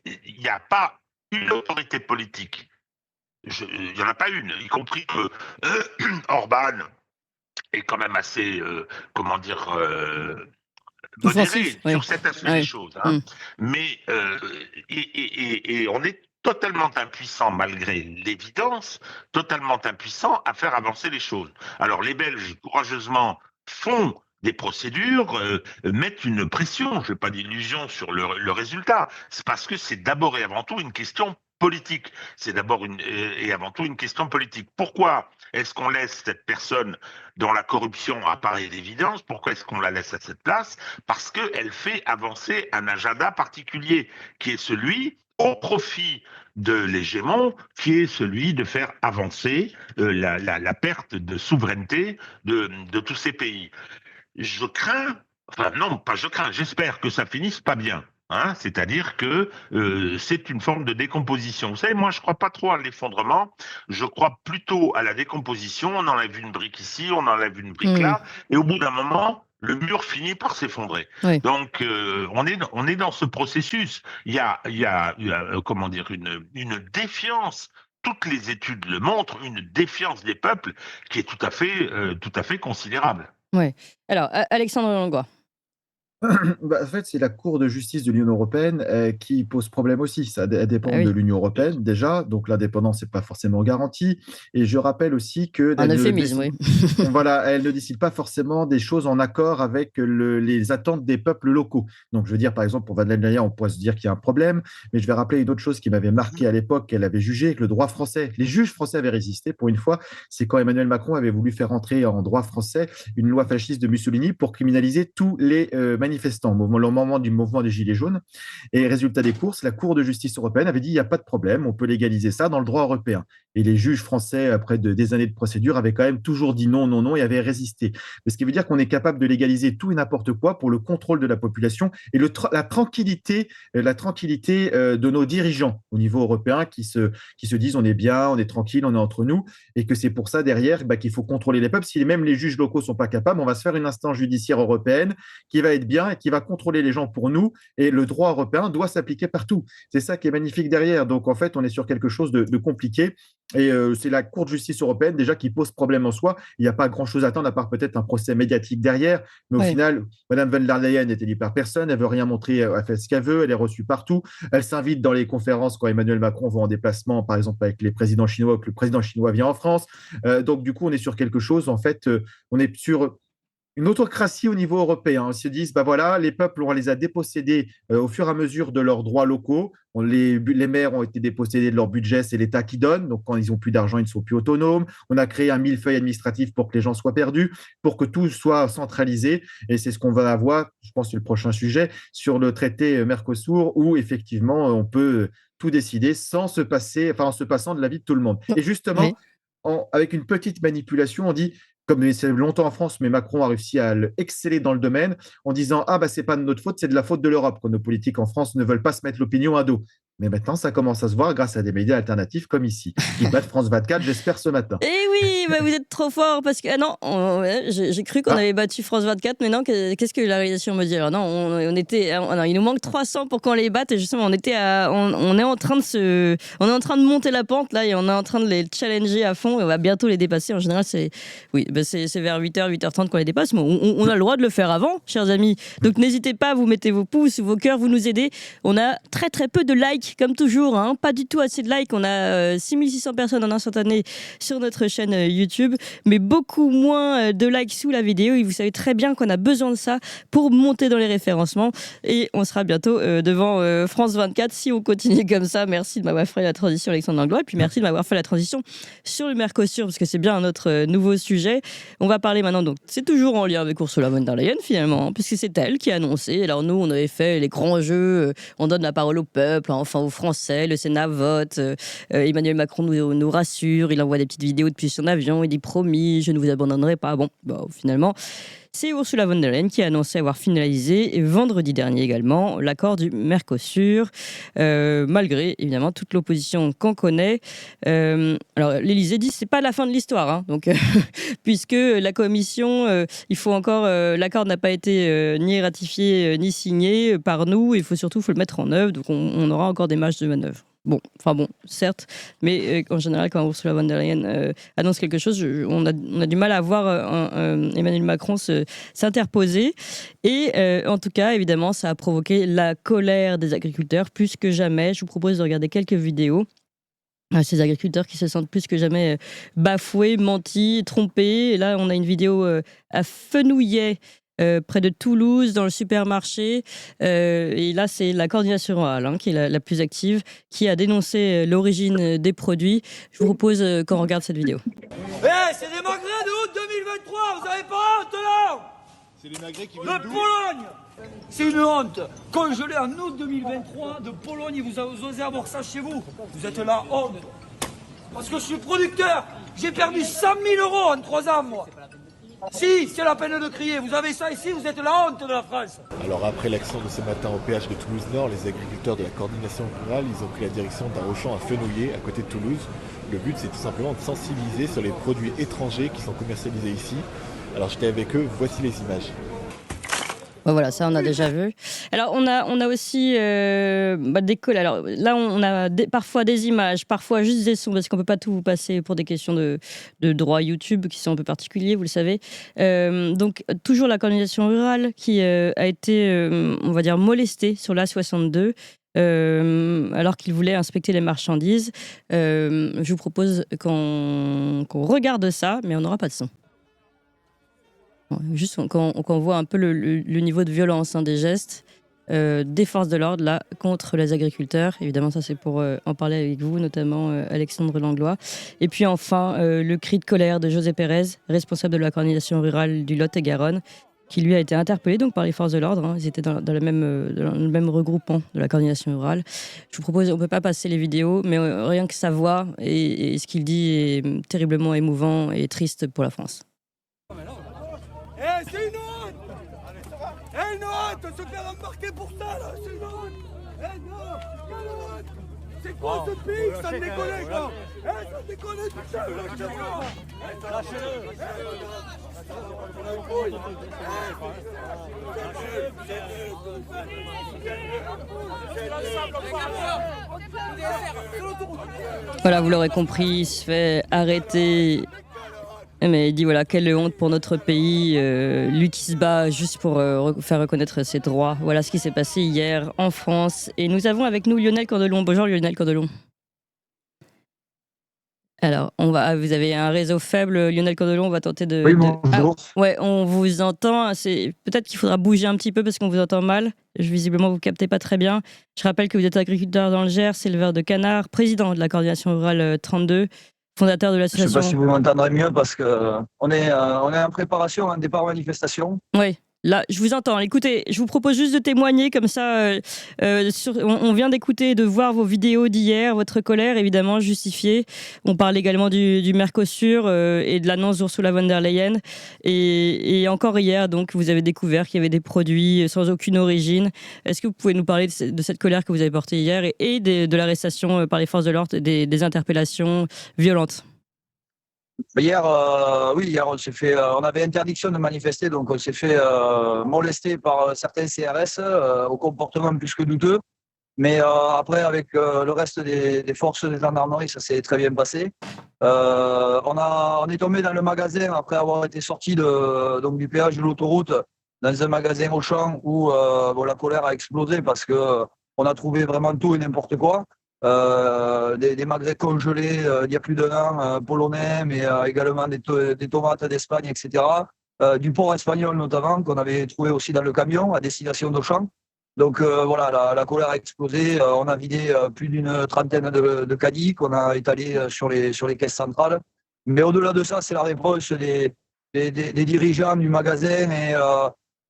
il n'y a pas une autorité politique. Il n'y en a pas une, y compris que Orban est quand même assez, modéré sur cet aspect des choses. Hein. Mais et on est totalement impuissant, malgré l'évidence, totalement impuissant à faire avancer les choses. Alors les Belges, courageusement, font des procédures, mettent une pression, je n'ai pas d'illusion sur le résultat. C'est parce que c'est d'abord et avant tout une question politique. C'est d'abord et avant tout une question politique. Pourquoi est-ce qu'on laisse cette personne dont la corruption apparaît d'évidence? Pourquoi est-ce qu'on la laisse à cette place? Parce qu'elle fait avancer un agenda particulier, qui est celui au profit de l'hégémon, qui est celui de faire avancer la perte de souveraineté de tous ces pays. Je crains, enfin non, pas je crains, j'espère que ça finisse pas bien. Hein, c'est-à-dire que c'est une forme de décomposition. Vous savez, moi, je ne crois pas trop à l'effondrement, je crois plutôt à la décomposition. On enlève une brique ici, on enlève une brique là, et au bout d'un moment, le mur finit par s'effondrer. Oui. Donc, on est dans ce processus. Il y a comment dire, une défiance. Toutes les études le montrent, une défiance des peuples qui est tout à fait considérable. Oui. Alors, Alexandre Langlois. En fait, c'est la Cour de justice de l'Union européenne qui pose problème aussi. Ça dépend de l'Union européenne déjà, donc l'indépendance n'est pas forcément garantie. Et je rappelle aussi que un euphémisme, oui. Voilà, elle ne décide pas forcément des choses en accord avec les attentes des peuples locaux. Donc, je veux dire, par exemple, pour Madeleine Leyen, on pourrait se dire qu'il y a un problème, mais je vais rappeler une autre chose qui m'avait marqué à l'époque, qu'elle avait jugé, que le droit français, les juges français avaient résisté pour une fois, c'est quand Emmanuel Macron avait voulu faire entrer en droit français une loi fasciste de Mussolini pour criminaliser tous les manifestants au moment du mouvement des Gilets jaunes. Et résultat des courses, la Cour de justice européenne avait dit il n'y a pas de problème, on peut légaliser ça dans le droit européen. Et les juges français, après des années de procédure, avaient quand même toujours dit non, non, non, et avaient résisté. Ce qui veut dire qu'on est capable de légaliser tout et n'importe quoi pour le contrôle de la population et la tranquillité de nos dirigeants au niveau européen qui se disent on est bien, on est tranquille, on est entre nous, et que c'est pour ça derrière qu'il faut contrôler les peuples. Si même les juges locaux ne sont pas capables, on va se faire une instance judiciaire européenne qui va être bien et qui va contrôler les gens pour nous, et le droit européen doit s'appliquer partout. C'est ça qui est magnifique derrière. Donc en fait, on est sur quelque chose de compliqué, et c'est la Cour de justice européenne déjà qui pose problème en soi. Il n'y a pas grand-chose à attendre à part peut-être un procès médiatique derrière, mais au final, Mme von der Leyen n'est élue par personne, elle ne veut rien montrer, elle fait ce qu'elle veut, elle est reçue partout, elle s'invite dans les conférences quand Emmanuel Macron va en déplacement, par exemple avec les présidents chinois, que le président chinois vient en France. Donc du coup, on est sur quelque chose, en fait, on est sur une autocratie au niveau européen. Ils se disent, voilà, les peuples, on les a dépossédés au fur et à mesure de leurs droits locaux. Les maires ont été dépossédés de leur budget, c'est l'État qui donne. Donc, quand ils n'ont plus d'argent, ils ne sont plus autonomes. On a créé un millefeuille administratif pour que les gens soient perdus, pour que tout soit centralisé. Et c'est ce qu'on va avoir, je pense que c'est le prochain sujet, sur le traité Mercosur, où effectivement, on peut tout décider en se passant de l'avis de tout le monde. Et justement, avec une petite manipulation, on dit, comme c'est longtemps en France, mais Macron a réussi à exceller dans le domaine en disant « Ah, c'est pas de notre faute, c'est de la faute de l'Europe, quand nos politiques en France ne veulent pas se mettre l'opinion à dos. » Mais maintenant, ça commence à se voir grâce à des médias alternatifs comme ici, qui battent France 24, j'espère, ce matin. Eh oui, vous êtes trop fort, parce que j'ai cru qu'on avait battu France 24, mais non, qu'est-ce que la réalisation me dit? Alors non, il nous manque 300 pour qu'on les batte, et justement, on est en train de monter la pente, là, et on est en train de les challenger à fond, et on va bientôt les dépasser. En général, c'est vers 8h, 8h30 qu'on les dépasse, mais on a le droit de le faire avant, chers amis. Donc n'hésitez pas, vous mettez vos pouces ou vos cœurs, vous nous aidez. On a très très peu de likes likes, comme toujours, hein. Pas du tout assez de likes. On a 6600 personnes en instantané sur notre chaîne YouTube, mais beaucoup moins de likes sous la vidéo. Et vous savez très bien qu'on a besoin de ça pour monter dans les référencements. Et on sera bientôt devant France 24 si on continue comme ça. Merci de m'avoir fait la transition, Alexandre Langlois. Et puis merci de m'avoir fait la transition sur le Mercosur, parce que c'est bien un autre nouveau sujet. On va parler maintenant, donc c'est toujours en lien avec Ursula von der Leyen finalement, hein, puisque c'est elle qui a annoncé. Alors nous, on avait fait les grands jeux, on donne la parole au peuple, hein, enfin aux Français, le Sénat vote, Emmanuel Macron nous rassure, il envoie des petites vidéos depuis son avion, il dit promis, je ne vous abandonnerai pas. Bon, finalement, c'est Ursula von der Leyen qui a annoncé avoir finalisé vendredi dernier également l'accord du Mercosur, malgré évidemment toute l'opposition qu'on connaît. Alors l'Élysée dit que c'est pas la fin de l'histoire, hein, donc puisque la Commission, il faut encore, l'accord n'a pas été ni ratifié ni signé par nous. Il faut surtout le mettre en œuvre, donc on aura encore des marges de manœuvre. Bon, certes, mais en général, quand Ursula von der Leyen annonce quelque chose, on a du mal à voir Emmanuel Macron s'interposer. Et en tout cas, évidemment, ça a provoqué la colère des agriculteurs plus que jamais. Je vous propose de regarder quelques vidéos. Ces agriculteurs qui se sentent plus que jamais bafoués, mentis, trompés. Et là, on a une vidéo à Fenouillet, près de Toulouse, dans le supermarché. Et là, c'est la coordination rurale, hein, qui est la plus active, qui a dénoncé l'origine des produits. Je vous propose qu'on regarde cette vidéo. C'est des magrets de août 2023, vous avez pas honte là? C'est les magrets qui viennent de Pologne. C'est une honte. Congelé en août 2023 de Pologne, et vous osez avoir ça chez vous. Vous êtes la honte. Parce que je suis producteur. J'ai perdu 100 000 € en 3 ans, moi. Si, c'est la peine de crier. Vous avez ça ici, vous êtes la honte de la France. Alors après l'action de ce matin au péage de Toulouse-Nord, les agriculteurs de la coordination rurale, ils ont pris la direction d'un Auchan à Fenouillet, à côté de Toulouse. Le but, c'est tout simplement de sensibiliser sur les produits étrangers qui sont commercialisés ici. Alors j'étais avec eux, voici les images. Voilà, ça on a déjà vu. Alors on a aussi des cols. Alors là on a parfois des images, parfois juste des sons, parce qu'on peut pas tout vous passer pour des questions de droits YouTube qui sont un peu particuliers, vous le savez. Donc toujours la coordination rurale qui a été, on va dire, molestée sur l'A62. Alors qu'il voulait inspecter les marchandises. Je vous propose qu'on regarde ça, mais on n'aura pas de son. Juste quand on voit un peu le niveau de violence, hein, des gestes des forces de l'ordre là contre les agriculteurs. Évidemment, ça c'est pour en parler avec vous, notamment Alexandre Langlois. Et puis enfin, le cri de colère de José Pérez, responsable de la coordination rurale du Lot-et-Garonne, qui lui a été interpellé donc par les forces de l'ordre. Hein. Ils étaient dans le même regroupement de la coordination rurale. Je vous propose, on ne peut pas passer les vidéos, mais rien que sa voix et ce qu'il dit est terriblement émouvant et triste pour la France. C'est une honte! Une honte! Se faire embarquer pour ça, là! C'est une honte! Non! Quelle honte! C'est quoi ce pays? Ça déconne, quoi! Ça déconne, putain! Lâchez-le! Voilà, vous l'aurez compris, il se fait arrêter. Mais il dit voilà, quelle honte pour notre pays, lui qui se bat juste pour faire reconnaître ses droits. Voilà ce qui s'est passé hier en France. Et nous avons avec nous Lionel Candelon. Bonjour Lionel Candelon. Alors, vous avez un réseau faible, Lionel Candelon, on va tenter de... Oui, bonjour. Ouais, on vous entend. Peut-être qu'il faudra bouger un petit peu parce qu'on vous entend mal. Visiblement, vous ne captez pas très bien. Je rappelle que vous êtes agriculteur dans le Gers, éleveur de canards, président de la coordination rurale 32. Fondateur de l'association. Je ne sais pas si vous m'entendrez mieux parce qu'on est en préparation à un départ manifestation. Oui, là, je vous entends. Écoutez, je vous propose juste de témoigner comme ça. On vient d'écouter et de voir vos vidéos d'hier, votre colère évidemment justifiée. On parle également du Mercosur et de l'annonce d'Ursula von der Leyen. Et encore hier, donc, vous avez découvert qu'il y avait des produits sans aucune origine. Est-ce que vous pouvez nous parler de cette colère que vous avez portée hier et de l'arrestation par les forces de l'ordre, des interpellations violentes? Hier, on avait interdiction de manifester, donc on s'est fait molester par certains CRS au comportement plus que douteux. Mais après, avec le reste des forces de gendarmerie, ça s'est très bien passé. On est tombé dans le magasin après avoir été sorti du péage de l'autoroute, dans un magasin Auchan où la colère a explosé parce que On a trouvé vraiment tout et n'importe quoi. Des magrets congelés il y a plus d'un an, polonais, mais également des tomates d'Espagne, etc. Du porc espagnol notamment, qu'on avait trouvé aussi dans le camion à destination d'Auchan. Donc voilà, la colère a explosé. On a vidé plus d'une trentaine de caddies qu'on a étalés sur les caisses centrales. Mais au-delà de ça, c'est la réponse des dirigeants du magasin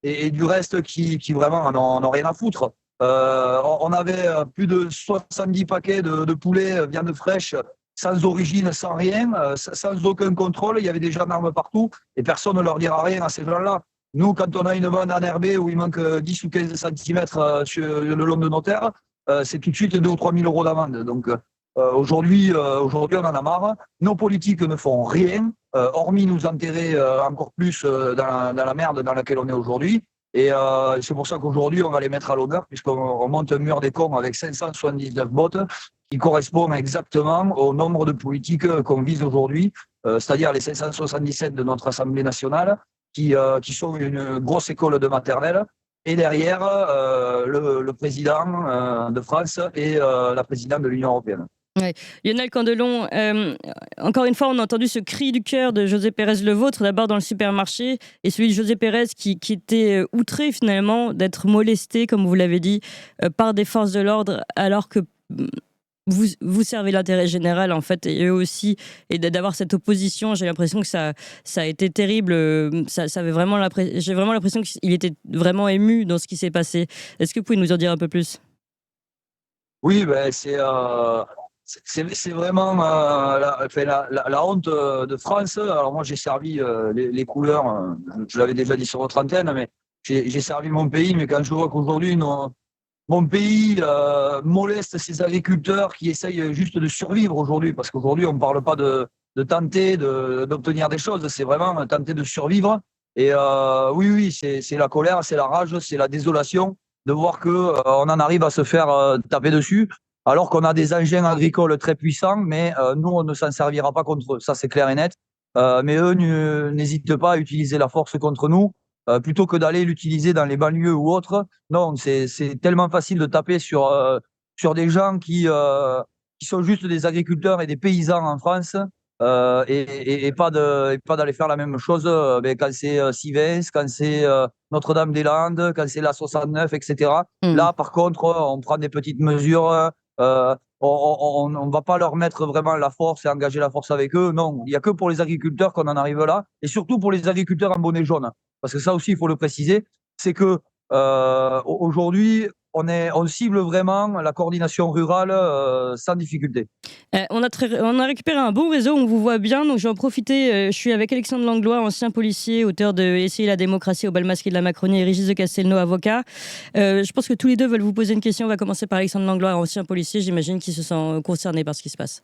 et du reste qui vraiment n'en ont rien à foutre. On avait plus de 70 paquets de poulet, viande fraîche, sans origine, sans rien, sans aucun contrôle. Il y avait des gendarmes partout et personne ne leur dira rien à ces gens-là. Nous, quand on a une bande enherbée où il manque 10 ou 15 cm le long de nos terres, c'est tout de suite 2 ou 3 000 euros d'amende. Donc aujourd'hui, on en a marre. Nos politiques ne font rien, hormis nous enterrer encore plus dans la merde dans laquelle on est aujourd'hui. Et c'est pour ça qu'aujourd'hui, on va les mettre à l'honneur, puisqu'on monte un mur des cons avec 579 votes qui correspond exactement au nombre de politiques qu'on vise aujourd'hui, c'est-à-dire les 577 de notre Assemblée nationale, qui sont une grosse école de maternelle, et derrière le président de France et la présidente de l'Union européenne. Ouais. Lionel Candelon, encore une fois, on a entendu ce cri du cœur de José Pérez le vôtre, d'abord dans le supermarché, et celui de José Pérez qui était outré finalement d'être molesté, comme vous l'avez dit, par des forces de l'ordre, alors que vous servez l'intérêt général en fait, et eux aussi, et d'avoir cette opposition. J'ai l'impression que ça a été terrible. J'ai vraiment l'impression qu'il était vraiment ému dans ce qui s'est passé. Est-ce que vous pouvez nous en dire un peu plus? Oui, ben c'est vraiment la honte de France. Alors moi, j'ai servi les couleurs, je l'avais déjà dit sur votre antenne, mais j'ai servi mon pays. Mais quand je vois qu'aujourd'hui, mon pays moleste ses agriculteurs qui essayent juste de survivre aujourd'hui, parce qu'aujourd'hui, on ne parle pas de tenter d'obtenir des choses, c'est vraiment tenter de survivre. Et oui, c'est la colère, c'est la rage, c'est la désolation de voir qu'on en arrive à se faire taper dessus, alors qu'on a des engins agricoles très puissants, mais nous, on ne s'en servira pas contre eux. Ça, c'est clair et net. Mais eux n'hésitent pas à utiliser la force contre nous, plutôt que d'aller l'utiliser dans les banlieues ou autres. Non, c'est tellement facile de taper sur des gens qui sont juste des agriculteurs et des paysans en France, et pas d'aller faire la même chose quand c'est Sivens, quand c'est Notre-Dame-des-Landes, quand c'est la 69, etc. Là, par contre, on prend des petites mesures. On ne va pas leur mettre vraiment la force et engager la force avec eux. Non, il n'y a que pour les agriculteurs qu'on en arrive là, et surtout pour les agriculteurs en bonnet jaune. Parce que ça aussi, il faut le préciser, c'est que aujourd'hui, on cible vraiment la coordination rurale sans difficulté. On a récupéré un bon réseau, on vous voit bien, donc je vais en profiter. Je suis avec Alexandre Langlois, ancien policier, auteur de Essayer la démocratie au bal masqué de la Macronie, et Régis de Castelnau, avocat. Je pense que tous les deux veulent vous poser une question. On va commencer par Alexandre Langlois, ancien policier, j'imagine, qui se sent concerné par ce qui se passe.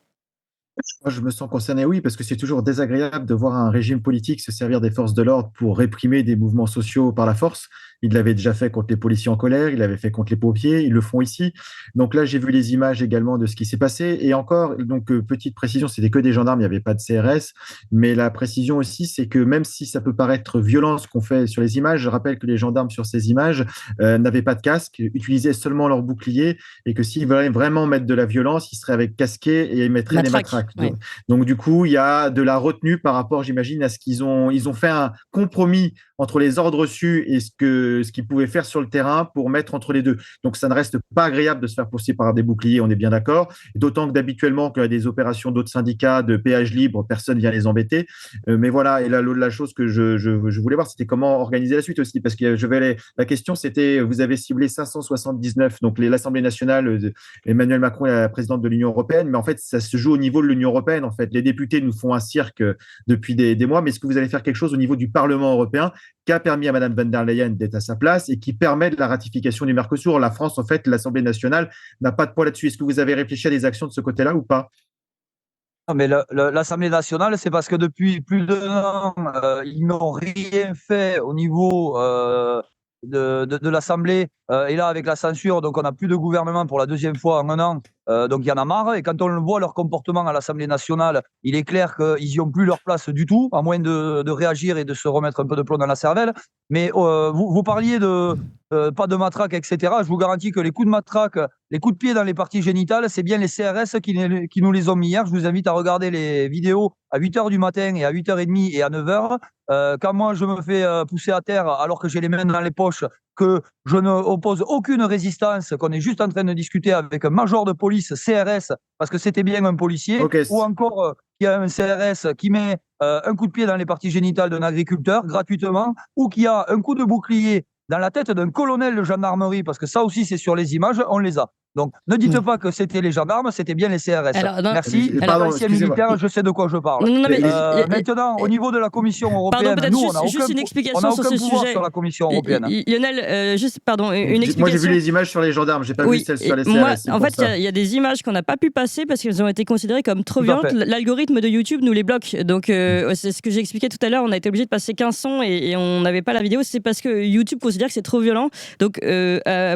Moi, je me sens concerné, oui, parce que c'est toujours désagréable de voir un régime politique se servir des forces de l'ordre pour réprimer des mouvements sociaux par la force. Il l'avait déjà fait contre les policiers en colère, il l'avait fait contre les pompiers, ils le font ici. Donc là, j'ai vu les images également de ce qui s'est passé. Et encore, donc petite précision, c'était que des gendarmes, il n'y avait pas de CRS. Mais la précision aussi, c'est que même si ça peut paraître violent ce qu'on fait sur les images, je rappelle que les gendarmes sur ces images n'avaient pas de casque, utilisaient seulement leur bouclier, et que s'ils voulaient vraiment mettre de la violence, ils seraient avec casquet et ils mettraient des matraques. Ouais. Donc, du coup, il y a de la retenue par rapport, j'imagine, à ce qu'ils ont. Ils ont fait un compromis entre les ordres reçus et ce qu'ils pouvaient faire sur le terrain pour mettre entre les deux. Donc, ça ne reste pas agréable de se faire poursuivre par des boucliers, on est bien d'accord. D'autant que d'habituellement, quand il y a des opérations d'autres syndicats de péage libre, personne ne vient les embêter. Mais voilà, et là, la chose que je voulais voir, c'était comment organiser la suite aussi. Parce que la question, c'était, vous avez ciblé 579, donc l'Assemblée nationale, Emmanuel Macron est la présidente de l'Union européenne, mais en fait, ça se joue au niveau de l'Union européenne. En fait, les députés nous font un cirque depuis des mois, mais est-ce que vous allez faire quelque chose au niveau du Parlement européen qui a permis à Mme von der Leyen d'être à sa place et qui permet de la ratification du Mercosur? La France, en fait, l'Assemblée nationale n'a pas de poids là-dessus. Est-ce que vous avez réfléchi à des actions de ce côté-là ou pas? Non, mais l'Assemblée nationale, c'est parce que depuis plus d'1 an, ils n'ont rien fait au niveau de l'Assemblée. Et là, avec la censure, donc on n'a plus de gouvernement pour la 2e fois en 1 an. Donc il y en a marre. Et quand on voit leur comportement à l'Assemblée nationale, il est clair qu'ils n'y ont plus leur place du tout, à moins de réagir et de se remettre un peu de plomb dans la cervelle. Mais vous parliez pas de matraque, etc. Je vous garantis que les coups de matraque, les coups de pied dans les parties génitales, c'est bien les CRS qui nous les ont mis hier. Je vous invite à regarder les vidéos à 8h du matin et à 8h30 et à 9h. Quand moi, je me fais pousser à terre alors que j'ai les mains dans les poches, que je ne oppose aucune résistance, qu'on est juste en train de discuter avec un major de police CRS, parce que c'était bien un policier, ou encore qu'il y a un CRS qui met un coup de pied dans les parties génitales d'un agriculteur gratuitement, ou qu'il y a un coup de bouclier dans la tête d'un colonel de gendarmerie, parce que ça aussi c'est sur les images, on les a. Donc ne dites pas que c'était les gendarmes, c'était bien les CRS. Alors, non, merci, ancien militaire, je sais de quoi je parle. Maintenant, au niveau de la Commission européenne, nous on n'a aucun pouvoir sur la Commission européenne. Lionel, juste, pardon, une explication. Moi j'ai vu les images sur les gendarmes, j'ai pas vu celles sur les CRS. En fait, il y a des images qu'on n'a pas pu passer parce qu'elles ont été considérées comme trop violentes. L'algorithme de YouTube nous les bloque. Donc c'est ce que j'ai expliqué tout à l'heure, on a été obligé de passer 15 sons et on n'avait pas la vidéo. C'est parce que YouTube considère que c'est trop violent. Donc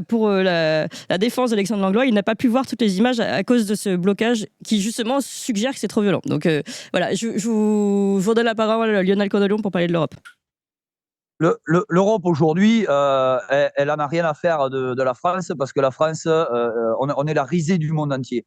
pour la défense d'Alexandre Langlois, il n'a pas pu voir toutes les images à cause de ce blocage qui justement suggère que c'est trop violent. Donc voilà, je vous donne la parole à Lionel Candelion pour parler de l'Europe. L'Europe aujourd'hui, elle n'en a rien à faire de la France parce que la France, on est la risée du monde entier.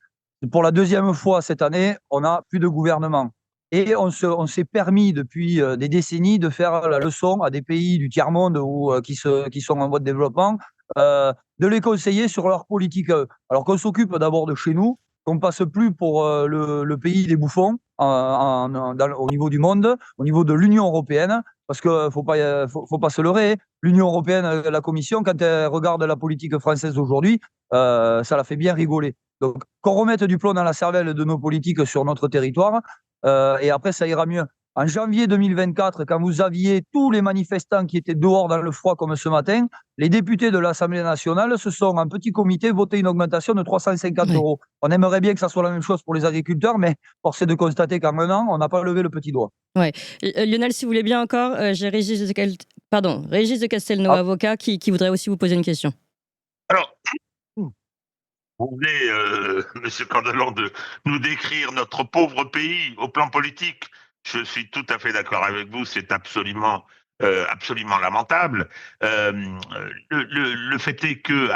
Pour la deuxième fois cette année, on n'a plus de gouvernement. Et on s'est permis depuis des décennies de faire la leçon à des pays du tiers-monde ou qui sont en voie de développement, de les conseiller sur leur politique. Alors qu'on s'occupe d'abord de chez nous, qu'on ne passe plus pour le pays des bouffons au niveau du monde, au niveau de l'Union européenne, parce qu'il ne faut pas se leurrer. L'Union européenne, la Commission, quand elle regarde la politique française aujourd'hui, ça la fait bien rigoler. Donc qu'on remette du plomb dans la cervelle de nos politiques sur notre territoire, et après ça ira mieux. En janvier 2024, quand vous aviez tous les manifestants qui étaient dehors dans le froid comme ce matin, les députés de l'Assemblée nationale se sont en petit comité voté une augmentation de 350 €. On aimerait bien que ça soit la même chose pour les agriculteurs, mais force est de constater qu'en un an, on n'a pas levé le petit doigt. Ouais. Lionel, si vous voulez bien encore, j'ai Régis de Castelnau, avocat, qui voudrait aussi vous poser une question. Alors, vous venez, Monsieur Candelion, de nous décrire notre pauvre pays au plan politique. Je suis tout à fait d'accord avec vous, c'est absolument lamentable. Le fait est que,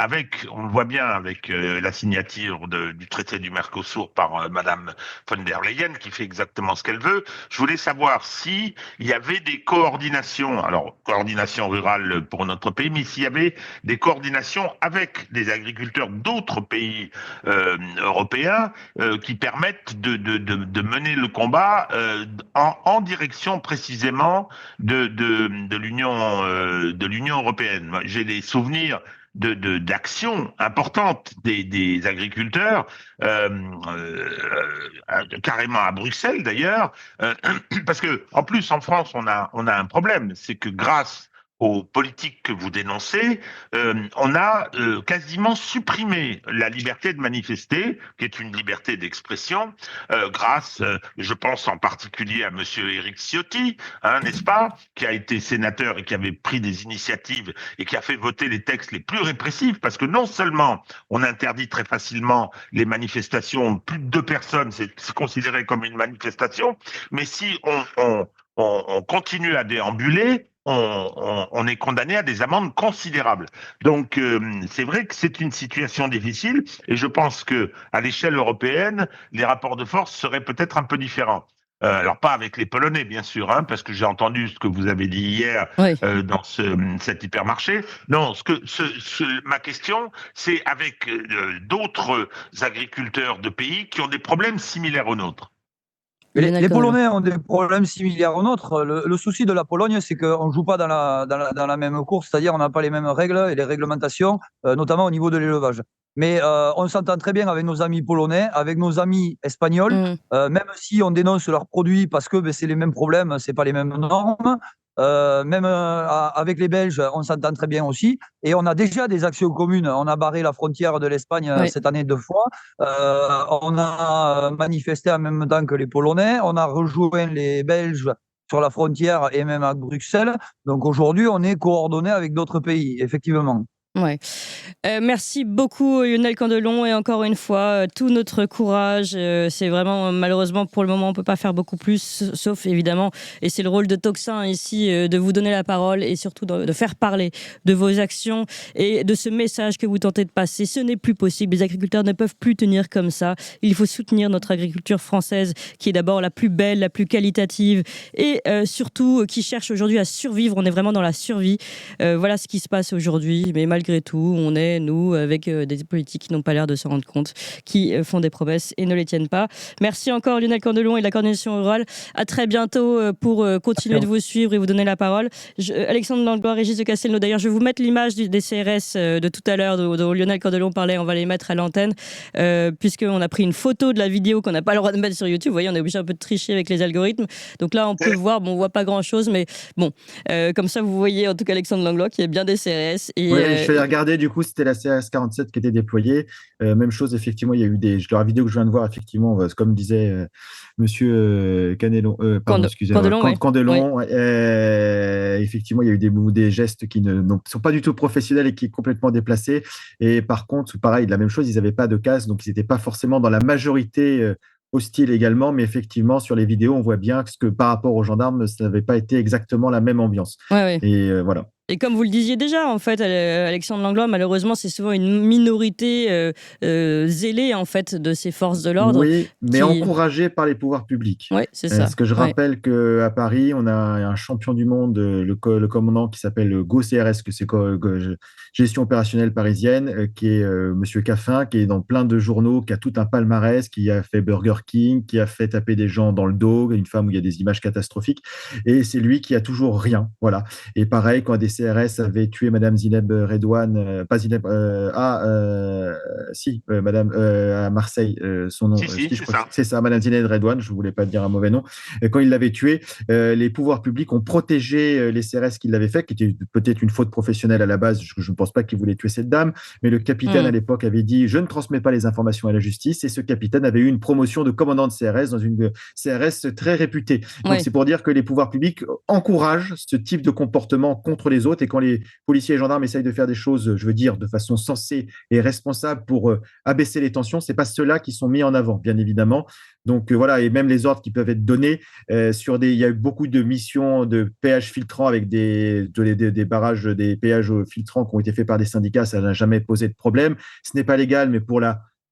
on le voit bien avec la signature du traité du Mercosur par Madame von der Leyen, qui fait exactement ce qu'elle veut, je voulais savoir s'il y avait des coordinations, alors coordination rurale pour notre pays, mais s'il y avait des coordinations avec des agriculteurs d'autres pays européens qui permettent de mener le combat en direction précisément de l'Union européenne. Moi, j'ai des souvenirs d'actions importantes des agriculteurs, carrément à Bruxelles d'ailleurs, parce que en plus en France on a un problème, c'est que grâce aux politiques que vous dénoncez, on a quasiment supprimé la liberté de manifester, qui est une liberté d'expression, grâce, je pense en particulier à monsieur Éric Ciotti, n'est-ce pas, qui a été sénateur et qui avait pris des initiatives et qui a fait voter les textes les plus répressifs, parce que non seulement on interdit très facilement les manifestations, plus de 2 personnes, c'est considéré comme une manifestation, mais si on continue à déambuler, on est condamné à des amendes considérables. Donc c'est vrai que c'est une situation difficile et je pense que à l'échelle européenne, les rapports de force seraient peut-être un peu différents. Alors pas avec les Polonais bien sûr, parce que j'ai entendu ce que vous avez dit hier dans cet hypermarché. Non, ma question, c'est avec d'autres agriculteurs de pays qui ont des problèmes similaires aux nôtres. Les Polonais ont des problèmes similaires aux nôtres. Le souci de la Pologne, c'est qu'on ne joue pas dans la même course, c'est-à-dire on n'a pas les mêmes règles et les réglementations, notamment au niveau de l'élevage. Mais on s'entend très bien avec nos amis polonais, avec nos amis espagnols, même si on dénonce leurs produits parce que c'est les mêmes problèmes, c'est pas les mêmes normes. Même avec les Belges, on s'entend très bien aussi. Et on a déjà des actions communes. On a barré la frontière de l'Espagne cette année 2 fois. On a manifesté en même temps que les Polonais. On a rejoint les Belges sur la frontière et même à Bruxelles. Donc aujourd'hui, on est coordonné avec d'autres pays, effectivement. Ouais. Merci beaucoup Lionel Candelon et encore une fois tout notre courage. C'est vraiment malheureusement pour le moment on peut pas faire beaucoup plus sauf évidemment et c'est le rôle de Tocsin ici de vous donner la parole et surtout de faire parler de vos actions et de ce message que vous tentez de passer. Ce n'est plus possible, les agriculteurs ne peuvent plus tenir comme ça. Il faut soutenir notre agriculture française qui est d'abord la plus belle, la plus qualitative et surtout qui cherche aujourd'hui à survivre. On est vraiment dans la survie. Voilà ce qui se passe aujourd'hui, mais malgré tout, on est, nous, avec des politiques qui n'ont pas l'air de s'en rendre compte, qui font des promesses et ne les tiennent pas. Merci encore Lionel Candelon et de la coordination rurale. À très bientôt pour continuer de vous suivre et vous donner la parole. Alexandre Langlois, Régis de Castelnau, d'ailleurs, je vais vous mettre l'image des CRS de tout à l'heure dont Lionel Candelon parlait, on va les mettre à l'antenne, puisqu'on a pris une photo de la vidéo qu'on n'a pas le droit de mettre sur YouTube. Vous voyez, on est obligé un peu de tricher avec les algorithmes. Donc là, on peut voir, bon, on voit pas grand-chose, mais bon, comme ça, vous voyez en tout cas Alexandre Langlois qui est bien des CRS. Et, oui, je vais regarder, du coup, c'était la CRS-47 qui était déployée. Même chose, effectivement, il y a eu la vidéo que je viens de voir, effectivement, comme disait monsieur Candelon, oui. effectivement, il y a eu des gestes qui ne sont pas du tout professionnels et qui sont complètement déplacés. Et par contre, pareil, la même chose, ils n'avaient pas de casque, donc ils n'étaient pas forcément dans la majorité hostile également, mais effectivement, sur les vidéos, on voit bien que par rapport aux gendarmes, ça n'avait pas été exactement la même ambiance. Ouais. Et voilà. Et comme vous le disiez déjà, en fait, Alexandre Langlois, malheureusement, c'est souvent une minorité zélée, en fait, de ces forces de l'ordre. Oui, mais encouragée par les pouvoirs publics. Oui, c'est ça. Parce que je rappelle qu'à Paris, on a un champion du monde, le commandant qui s'appelle GoCRS, que c'est Gestion opérationnelle parisienne, qui est monsieur Caffin, qui est dans plein de journaux, qui a tout un palmarès, qui a fait Burger King, qui a fait taper des gens dans le dos, une femme où il y a des images catastrophiques. Et c'est lui qui a toujours rien. Voilà. Et pareil, quand des CRS avait tué Madame Zineb Redouane, pas Zineb, Madame à Marseille, son nom, c'est ça, Madame Zineb Redouane, je voulais pas dire un mauvais nom. Et quand il l'avait tué, les pouvoirs publics ont protégé les CRS qui l'avaient fait, qui était peut-être une faute professionnelle à la base. Je ne pense pas qu'il voulait tuer cette dame, mais le capitaine à l'époque avait dit je ne transmets pas les informations à la justice, et ce capitaine avait eu une promotion de commandant de CRS dans une CRS très réputée. Donc c'est pour dire que les pouvoirs publics encouragent ce type de comportement contre les autres, et quand les policiers et gendarmes essayent de faire des choses, je veux dire, de façon sensée et responsable pour abaisser les tensions, c'est pas ceux-là qui sont mis en avant, bien évidemment. Donc voilà, et même les ordres qui peuvent être donnés il y a eu beaucoup de missions de péage filtrant avec des barrages, des péages filtrants qui ont été faits par des syndicats, ça n'a jamais posé de problème. Ce n'est pas légal, mais pour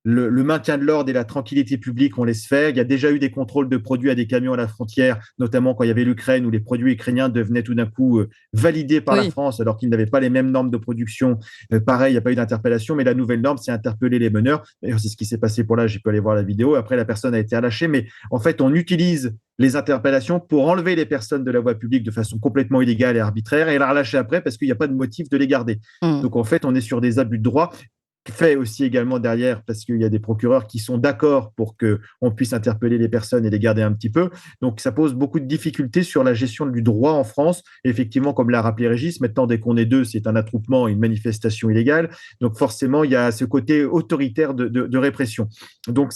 le maintien de l'ordre et la tranquillité publique, on laisse faire. Il y a déjà eu des contrôles de produits à des camions à la frontière, notamment quand il y avait l'Ukraine, où les produits ukrainiens devenaient tout d'un coup validés par la France, alors qu'ils n'avaient pas les mêmes normes de production. Pareil, il n'y a pas eu d'interpellation, mais la nouvelle norme, c'est interpeller les meneurs. D'ailleurs, c'est ce qui s'est passé pour là, j'ai pu aller voir la vidéo. Après, la personne a été relâchée, mais en fait, on utilise les interpellations pour enlever les personnes de la voie publique de façon complètement illégale et arbitraire, et la relâcher après parce qu'il n'y a pas de motif de les garder. Donc, en fait, on est sur des abus de droit, fait aussi également derrière parce qu'il y a des procureurs qui sont d'accord pour qu'on puisse interpeller les personnes et les garder un petit peu. Donc, ça pose beaucoup de difficultés sur la gestion du droit en France. Et effectivement, comme l'a rappelé Régis, maintenant, dès qu'on est deux, c'est un attroupement, une manifestation illégale. Donc, forcément, il y a ce côté autoritaire de répression. Donc,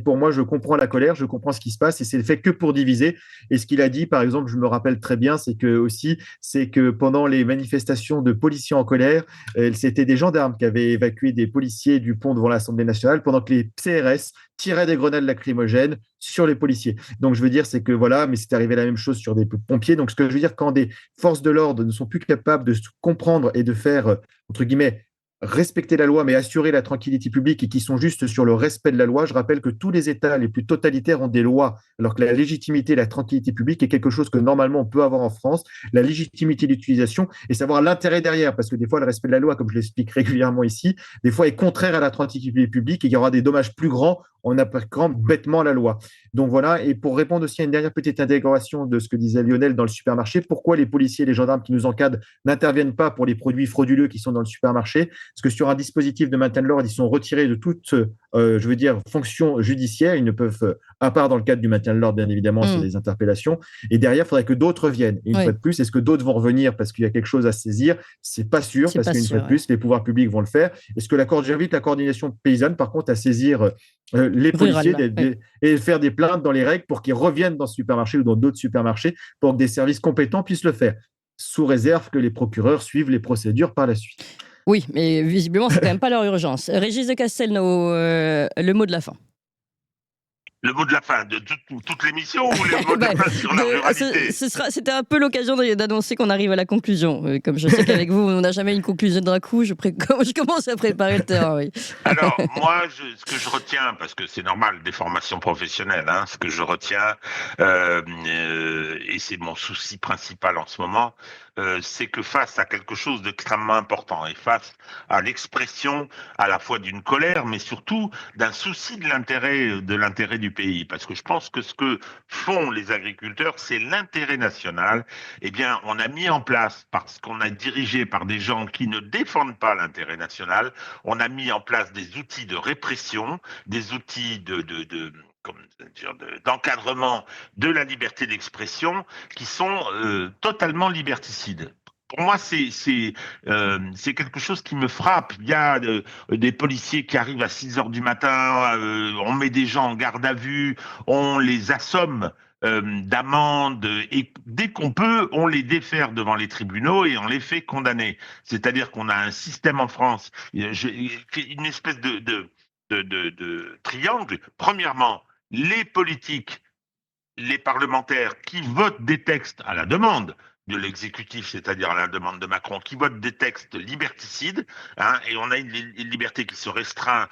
pour moi, je comprends la colère, je comprends ce qui se passe, et c'est fait que pour diviser. Et ce qu'il a dit, par exemple, je me rappelle très bien, c'est que pendant les manifestations de policiers en colère, c'était des gendarmes qui avaient évacué des policiers du pont devant l'Assemblée nationale pendant que les CRS tiraient des grenades lacrymogènes sur les policiers. Donc, je veux dire, c'est que voilà, mais c'est arrivé la même chose sur des pompiers. Donc, ce que je veux dire, quand des forces de l'ordre ne sont plus capables de comprendre et de faire, entre guillemets, respecter la loi, mais assurer la tranquillité publique, et qui sont juste sur le respect de la loi. Je rappelle que tous les États les plus totalitaires ont des lois, alors que la légitimité et la tranquillité publique est quelque chose que normalement on peut avoir en France. La légitimité d'utilisation et savoir l'intérêt derrière, parce que des fois le respect de la loi, comme je l'explique régulièrement ici, des fois est contraire à la tranquillité publique, et il y aura des dommages plus grands en appliquant bêtement la loi. Donc voilà, et pour répondre aussi à une dernière petite intégration de ce que disait Lionel dans le supermarché, pourquoi les policiers et les gendarmes qui nous encadrent n'interviennent pas pour les produits frauduleux qui sont dans le supermarché? Parce que sur un dispositif de maintien de l'ordre, ils sont retirés de toute, fonction judiciaire. Ils ne peuvent, à part dans le cadre du maintien de l'ordre, bien évidemment, c'est des interpellations. Et derrière, il faudrait que d'autres viennent. Et une fois de plus, est-ce que d'autres vont revenir parce qu'il y a quelque chose à saisir? C'est pas sûr, parce qu'une fois de plus, les pouvoirs publics vont le faire. Est-ce que j'invite la coordination paysanne, par contre, à saisir les policiers et faire des plaintes dans les règles pour qu'ils reviennent dans ce supermarché ou dans d'autres supermarchés, pour que des services compétents puissent le faire, sous réserve que les procureurs suivent les procédures par la suite. Oui, mais visiblement, c'est quand même pas leur urgence. Régis de Castelnau, le mot de la fin. Le mot de la fin de toute l'émission ou le mot de la fin sur la ruralité? C'était un peu l'occasion d'annoncer qu'on arrive à la conclusion. Comme je sais qu'avec vous, on n'a jamais une conclusion d'un coup, je commence à préparer le terrain. Oui. Alors, moi, ce que je retiens, parce que c'est normal, des formations professionnelles, hein, ce que je retiens, et c'est mon souci principal en ce moment, c'est que face à quelque chose d'extrêmement important et face à l'expression à la fois d'une colère, mais surtout d'un souci de l'intérêt du pays, parce que je pense que ce que font les agriculteurs, c'est l'intérêt national. Eh bien, on a mis en place, parce qu'on a dirigé par des gens qui ne défendent pas l'intérêt national, on a mis en place des outils de répression, des outils d'encadrement de la liberté d'expression qui sont totalement liberticides. Pour moi, c'est quelque chose qui me frappe. Il y a des policiers qui arrivent à 6 heures du matin, on met des gens en garde à vue, on les assomme d'amendes, et dès qu'on peut, on les défère devant les tribunaux et on les fait condamner. C'est-à-dire qu'on a un système en France, une espèce de triangle. Premièrement, les politiques, les parlementaires qui votent des textes à la demande de l'exécutif, c'est-à-dire à la demande de Macron, qui votent des textes liberticides, hein, et on a une liberté qui se restreint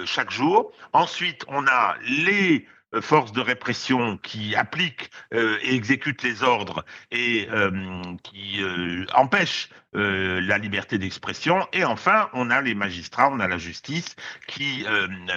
chaque jour. Ensuite, on a les forces de répression qui appliquent et exécutent les ordres et qui empêchent la liberté d'expression. Et enfin, on a les magistrats, on a la justice qui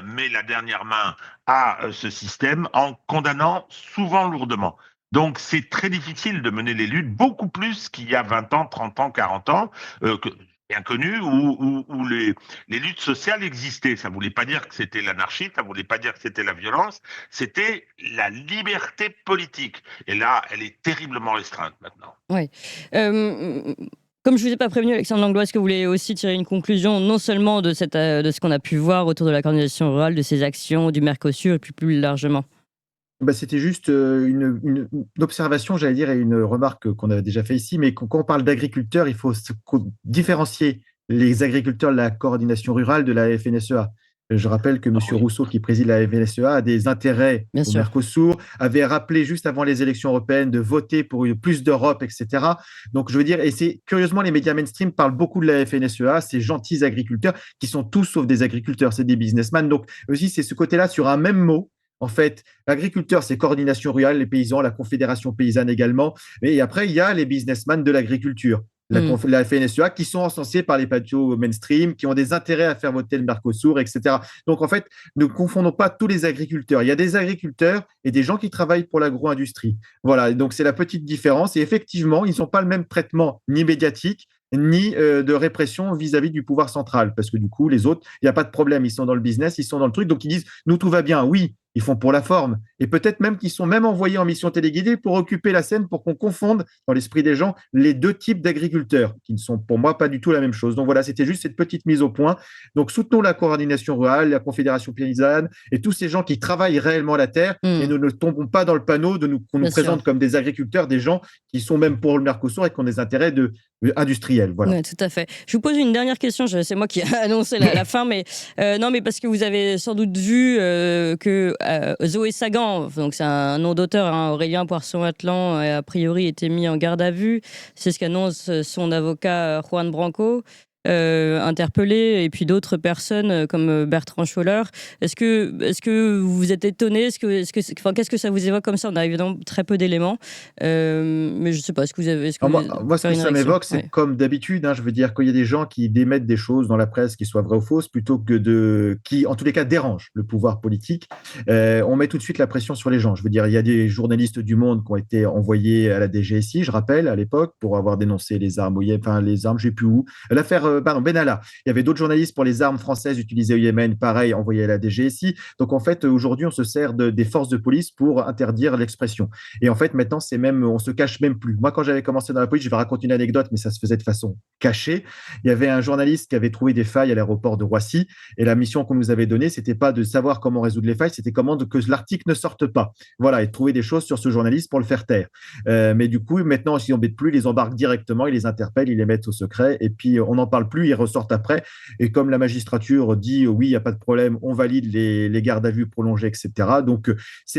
met la dernière main à ce système en condamnant souvent lourdement. Donc, c'est très difficile de mener les luttes, beaucoup plus qu'il y a 20 ans, 30 ans, 40 ans, bien connu, où les luttes sociales existaient. Ça ne voulait pas dire que c'était l'anarchie, ça ne voulait pas dire que c'était la violence, c'était la liberté politique. Et là, elle est terriblement restreinte maintenant. Oui. Comme je ne vous ai pas prévenu, Alexandre Langlois, est-ce que vous voulez aussi tirer une conclusion, non seulement de ce qu'on a pu voir autour de la coordination rurale, de ses actions, du Mercosur, et puis plus largement? C'était juste une observation, j'allais dire, et une remarque qu'on avait déjà fait ici, mais quand on parle d'agriculteurs, il faut différencier les agriculteurs de la coordination rurale de la FNSEA. Je rappelle que M. Rousseau, qui préside la FNSEA, a des intérêts au Mercosur, avait rappelé juste avant les élections européennes de voter pour plus d'Europe, etc. Donc, je veux dire, et c'est curieusement, les médias mainstream parlent beaucoup de la FNSEA, ces gentils agriculteurs qui sont tous sauf des agriculteurs, c'est des businessmen. Donc, aussi, c'est ce côté-là sur un même mot. En fait, l'agriculteur, c'est coordination rurale, les paysans, la confédération paysanne également. Et après, il y a les businessmen de l'agriculture, la FNSEA, qui sont encensés par les patriotes mainstream, qui ont des intérêts à faire voter le Mercosur, etc. Donc, en fait, ne confondons pas tous les agriculteurs. Il y a des agriculteurs et des gens qui travaillent pour l'agro-industrie. Voilà, donc c'est la petite différence. Et effectivement, ils n'ont pas le même traitement ni médiatique, ni de répression vis-à-vis du pouvoir central. Parce que du coup, les autres, il n'y a pas de problème. Ils sont dans le business, ils sont dans le truc. Donc, ils disent, nous, tout va bien. Oui, ils font pour la forme. Et peut-être même qu'ils sont même envoyés en mission téléguidée pour occuper la scène, pour qu'on confonde dans l'esprit des gens les deux types d'agriculteurs, qui ne sont pour moi pas du tout la même chose. Donc voilà, c'était juste cette petite mise au point. Donc soutenons la coordination rurale, la confédération paysanne et tous ces gens qui travaillent réellement la terre et nous ne tombons pas dans le panneau qu'on nous présente comme des agriculteurs, des gens qui sont même pour le Mercosur et qui ont des intérêts industriels. Voilà. Oui, tout à fait. Je vous pose une dernière question. C'est moi qui ai annoncé la fin, mais non, mais parce que vous avez sans doute vu que Zoé Sagan, donc c'est un nom d'auteur, hein, Aurélien Poisson-Atlan, a priori été mis en garde à vue. C'est ce qu'annonce son avocat Juan Branco. Interpellé, et puis d'autres personnes comme Bertrand Scholler. Est-ce que vous êtes étonné? Qu'est-ce que ça vous évoque comme ça? On a évidemment très peu d'éléments, mais je ne sais pas. Est-ce que vous avez moi, ce que ça m'évoque, c'est comme d'habitude. Je veux dire qu'il y a des gens qui démettent des choses dans la presse qui soient vraies ou fausses, plutôt que qui, en tous les cas, dérangent le pouvoir politique. On met tout de suite la pression sur les gens. Je veux dire, il y a des journalistes du Monde qui ont été envoyés à la DGSI, je rappelle, à l'époque, pour avoir dénoncé les armes, je ne sais plus où. L'affaire Benalla. Il y avait d'autres journalistes pour les armes françaises utilisées au Yémen, pareil, envoyés à la DGSI. Donc, en fait, aujourd'hui, on se sert des forces de police pour interdire l'expression. Et en fait, maintenant, on se cache même plus. Moi, quand j'avais commencé dans la police, je vais raconter une anecdote, mais ça se faisait de façon cachée. Il y avait un journaliste qui avait trouvé des failles à l'aéroport de Roissy. Et la mission qu'on nous avait donnée, c'était pas de savoir comment résoudre les failles, c'était comment que l'article ne sorte pas. Voilà, et de trouver des choses sur ce journaliste pour le faire taire. Mais du coup, maintenant, ils n'embêtent plus, ils les embarquent directement, ils les interpellent, ils les mettent au secret, et puis on en parle parlent plus, ils ressortent après. Et comme la magistrature dit oui, il n'y a pas de problème, on valide les gardes à vue prolongées, etc. Donc,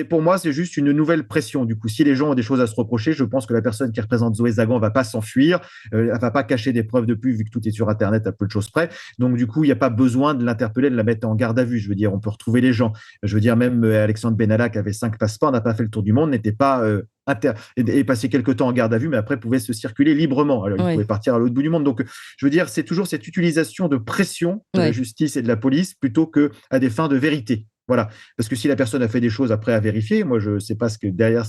pour moi, c'est juste une nouvelle pression. Du coup, si les gens ont des choses à se reprocher, je pense que la personne qui représente Zoé Zagan ne va pas s'enfuir, elle ne va pas cacher des preuves de plus, vu que tout est sur Internet à peu de choses près. Donc, du coup, il n'y a pas besoin de l'interpeller, de la mettre en garde à vue. Je veux dire, on peut retrouver les gens. Je veux dire, même Alexandre Benalla, qui avait 5 passeports, n'a pas fait le tour du monde, n'était pas et passé quelques temps en garde à vue, mais après pouvait se circuler librement. Alors, il pouvait partir à l'autre bout du monde. Donc, je veux dire, c'est toujours cette utilisation de pression de la justice et de la police plutôt qu'à des fins de vérité. Voilà. Parce que si la personne a fait des choses après à vérifier, moi, je ne sais pas ce que derrière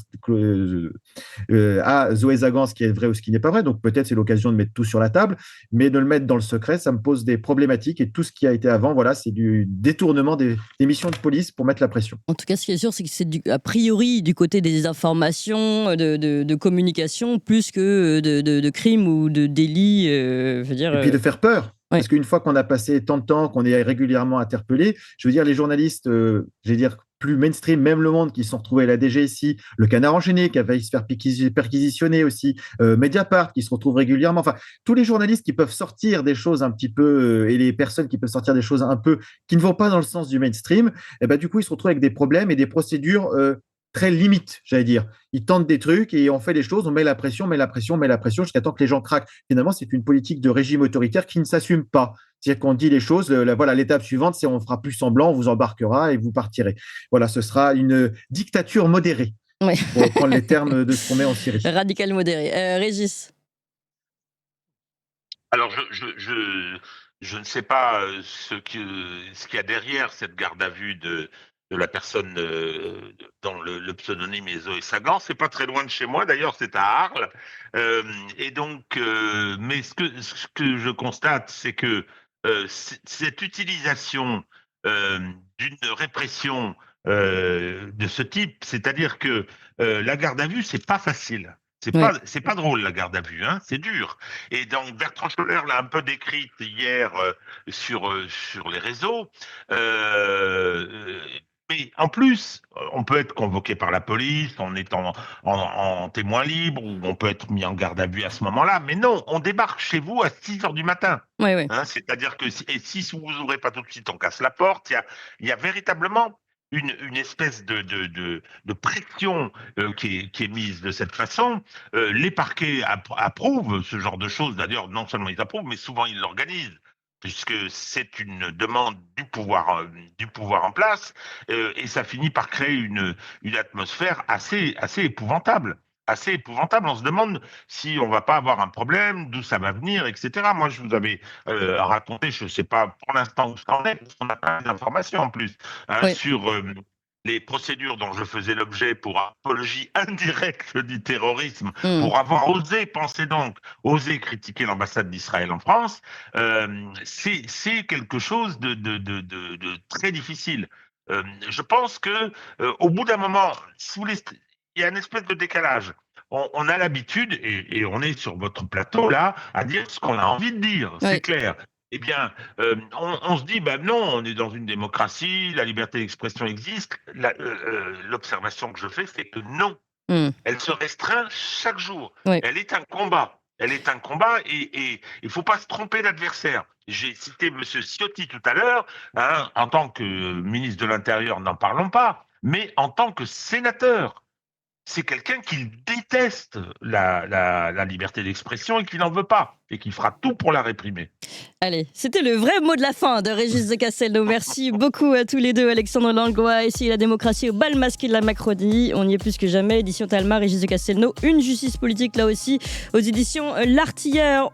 Zoé Zagan, ce qui est vrai ou ce qui n'est pas vrai. Donc, peut-être c'est l'occasion de mettre tout sur la table, mais de le mettre dans le secret, ça me pose des problématiques. Et tout ce qui a été avant, voilà, c'est du détournement des missions de police pour mettre la pression. En tout cas, ce qui est sûr, c'est que c'est a priori du côté des informations, de communication, plus que de crimes ou de délits. Je veux dire, et puis de faire peur. Parce qu'une fois qu'on a passé tant de temps, qu'on est régulièrement interpellé, je veux dire, les journalistes, je veux dire, plus mainstream, même Le Monde, qui se sont retrouvés à la DGSI, Le Canard enchaîné, qui a failli se faire perquisitionner aussi, Mediapart, qui se retrouve régulièrement. Enfin, tous les journalistes qui peuvent sortir des choses un petit peu, et les personnes qui peuvent sortir des choses un peu qui ne vont pas dans le sens du mainstream, et ben, du coup, ils se retrouvent avec des problèmes et des procédures très limites, j'allais dire. Ils tentent des trucs et on fait des choses, on met la pression jusqu'à temps que les gens craquent. Finalement, c'est une politique de régime autoritaire qui ne s'assume pas. C'est-à-dire qu'on dit les choses, voilà, l'étape suivante, c'est on fera plus semblant, on vous embarquera et vous partirez. Voilà, ce sera une dictature modérée, pour reprendre les termes de ce qu'on met en Syrie. Radical modéré. Régis. Alors, je ne sais pas ce qu'il y a derrière cette garde à vue de la personne dont le pseudonyme est Zoé Zagan. C'est pas très loin de chez moi, d'ailleurs, c'est à Arles. Et donc, mais ce que je constate, c'est que cette utilisation d'une répression de ce type, c'est-à-dire que la garde à vue, c'est pas facile. C'est pas drôle, la garde à vue, hein, c'est dur. Et donc Bertrand Scholler l'a un peu décrite hier sur les réseaux. Mais en plus, on peut être convoqué par la police, on est en témoin libre, ou on peut être mis en garde à vue à ce moment-là. Mais non, on débarque chez vous à 6h du matin. Hein, c'est-à-dire que si vous n'ouvrez pas tout de suite, on casse la porte. Il y a véritablement une espèce de pression qui est mise de cette façon. Les parquets approuvent ce genre de choses. D'ailleurs, non seulement ils approuvent, mais souvent ils l'organisent, puisque c'est une demande du pouvoir en place, et ça finit par créer une atmosphère assez épouvantable. Assez épouvantable. On se demande si on va pas avoir un problème, d'où ça va venir, etc. Moi, je vous avais raconté, je ne sais pas pour l'instant où ça en est, parce qu'on n'a pas d'informations en plus, sur les procédures dont je faisais l'objet pour apologie indirecte du terrorisme, pour avoir osé, pensez donc, osé critiquer l'ambassade d'Israël en France, c'est quelque chose de très difficile. Je pense que au bout d'un moment, il y a une espèce de décalage. On a l'habitude, et on est sur votre plateau là, à dire ce qu'on a envie de dire, c'est clair. Eh bien, on se dit, non, on est dans une démocratie, la liberté d'expression existe. L'observation que je fais, c'est que non. Elle se restreint chaque jour. Elle est un combat. Et il ne faut pas se tromper d'adversaire. J'ai cité M. Ciotti tout à l'heure, hein, en tant que ministre de l'Intérieur, n'en parlons pas, mais en tant que sénateur. C'est quelqu'un qui déteste la liberté d'expression et qui n'en veut pas, et qui fera tout pour la réprimer. Allez, c'était le vrai mot de la fin de Régis de Castelnau. Merci beaucoup à tous les deux. Alexandre Langlois, Essayer la démocratie au bal masqué de la Macronie. On y est plus que jamais. Édition Talma, Régis de Castelnau. Une justice politique là aussi aux éditions L'Artilleur.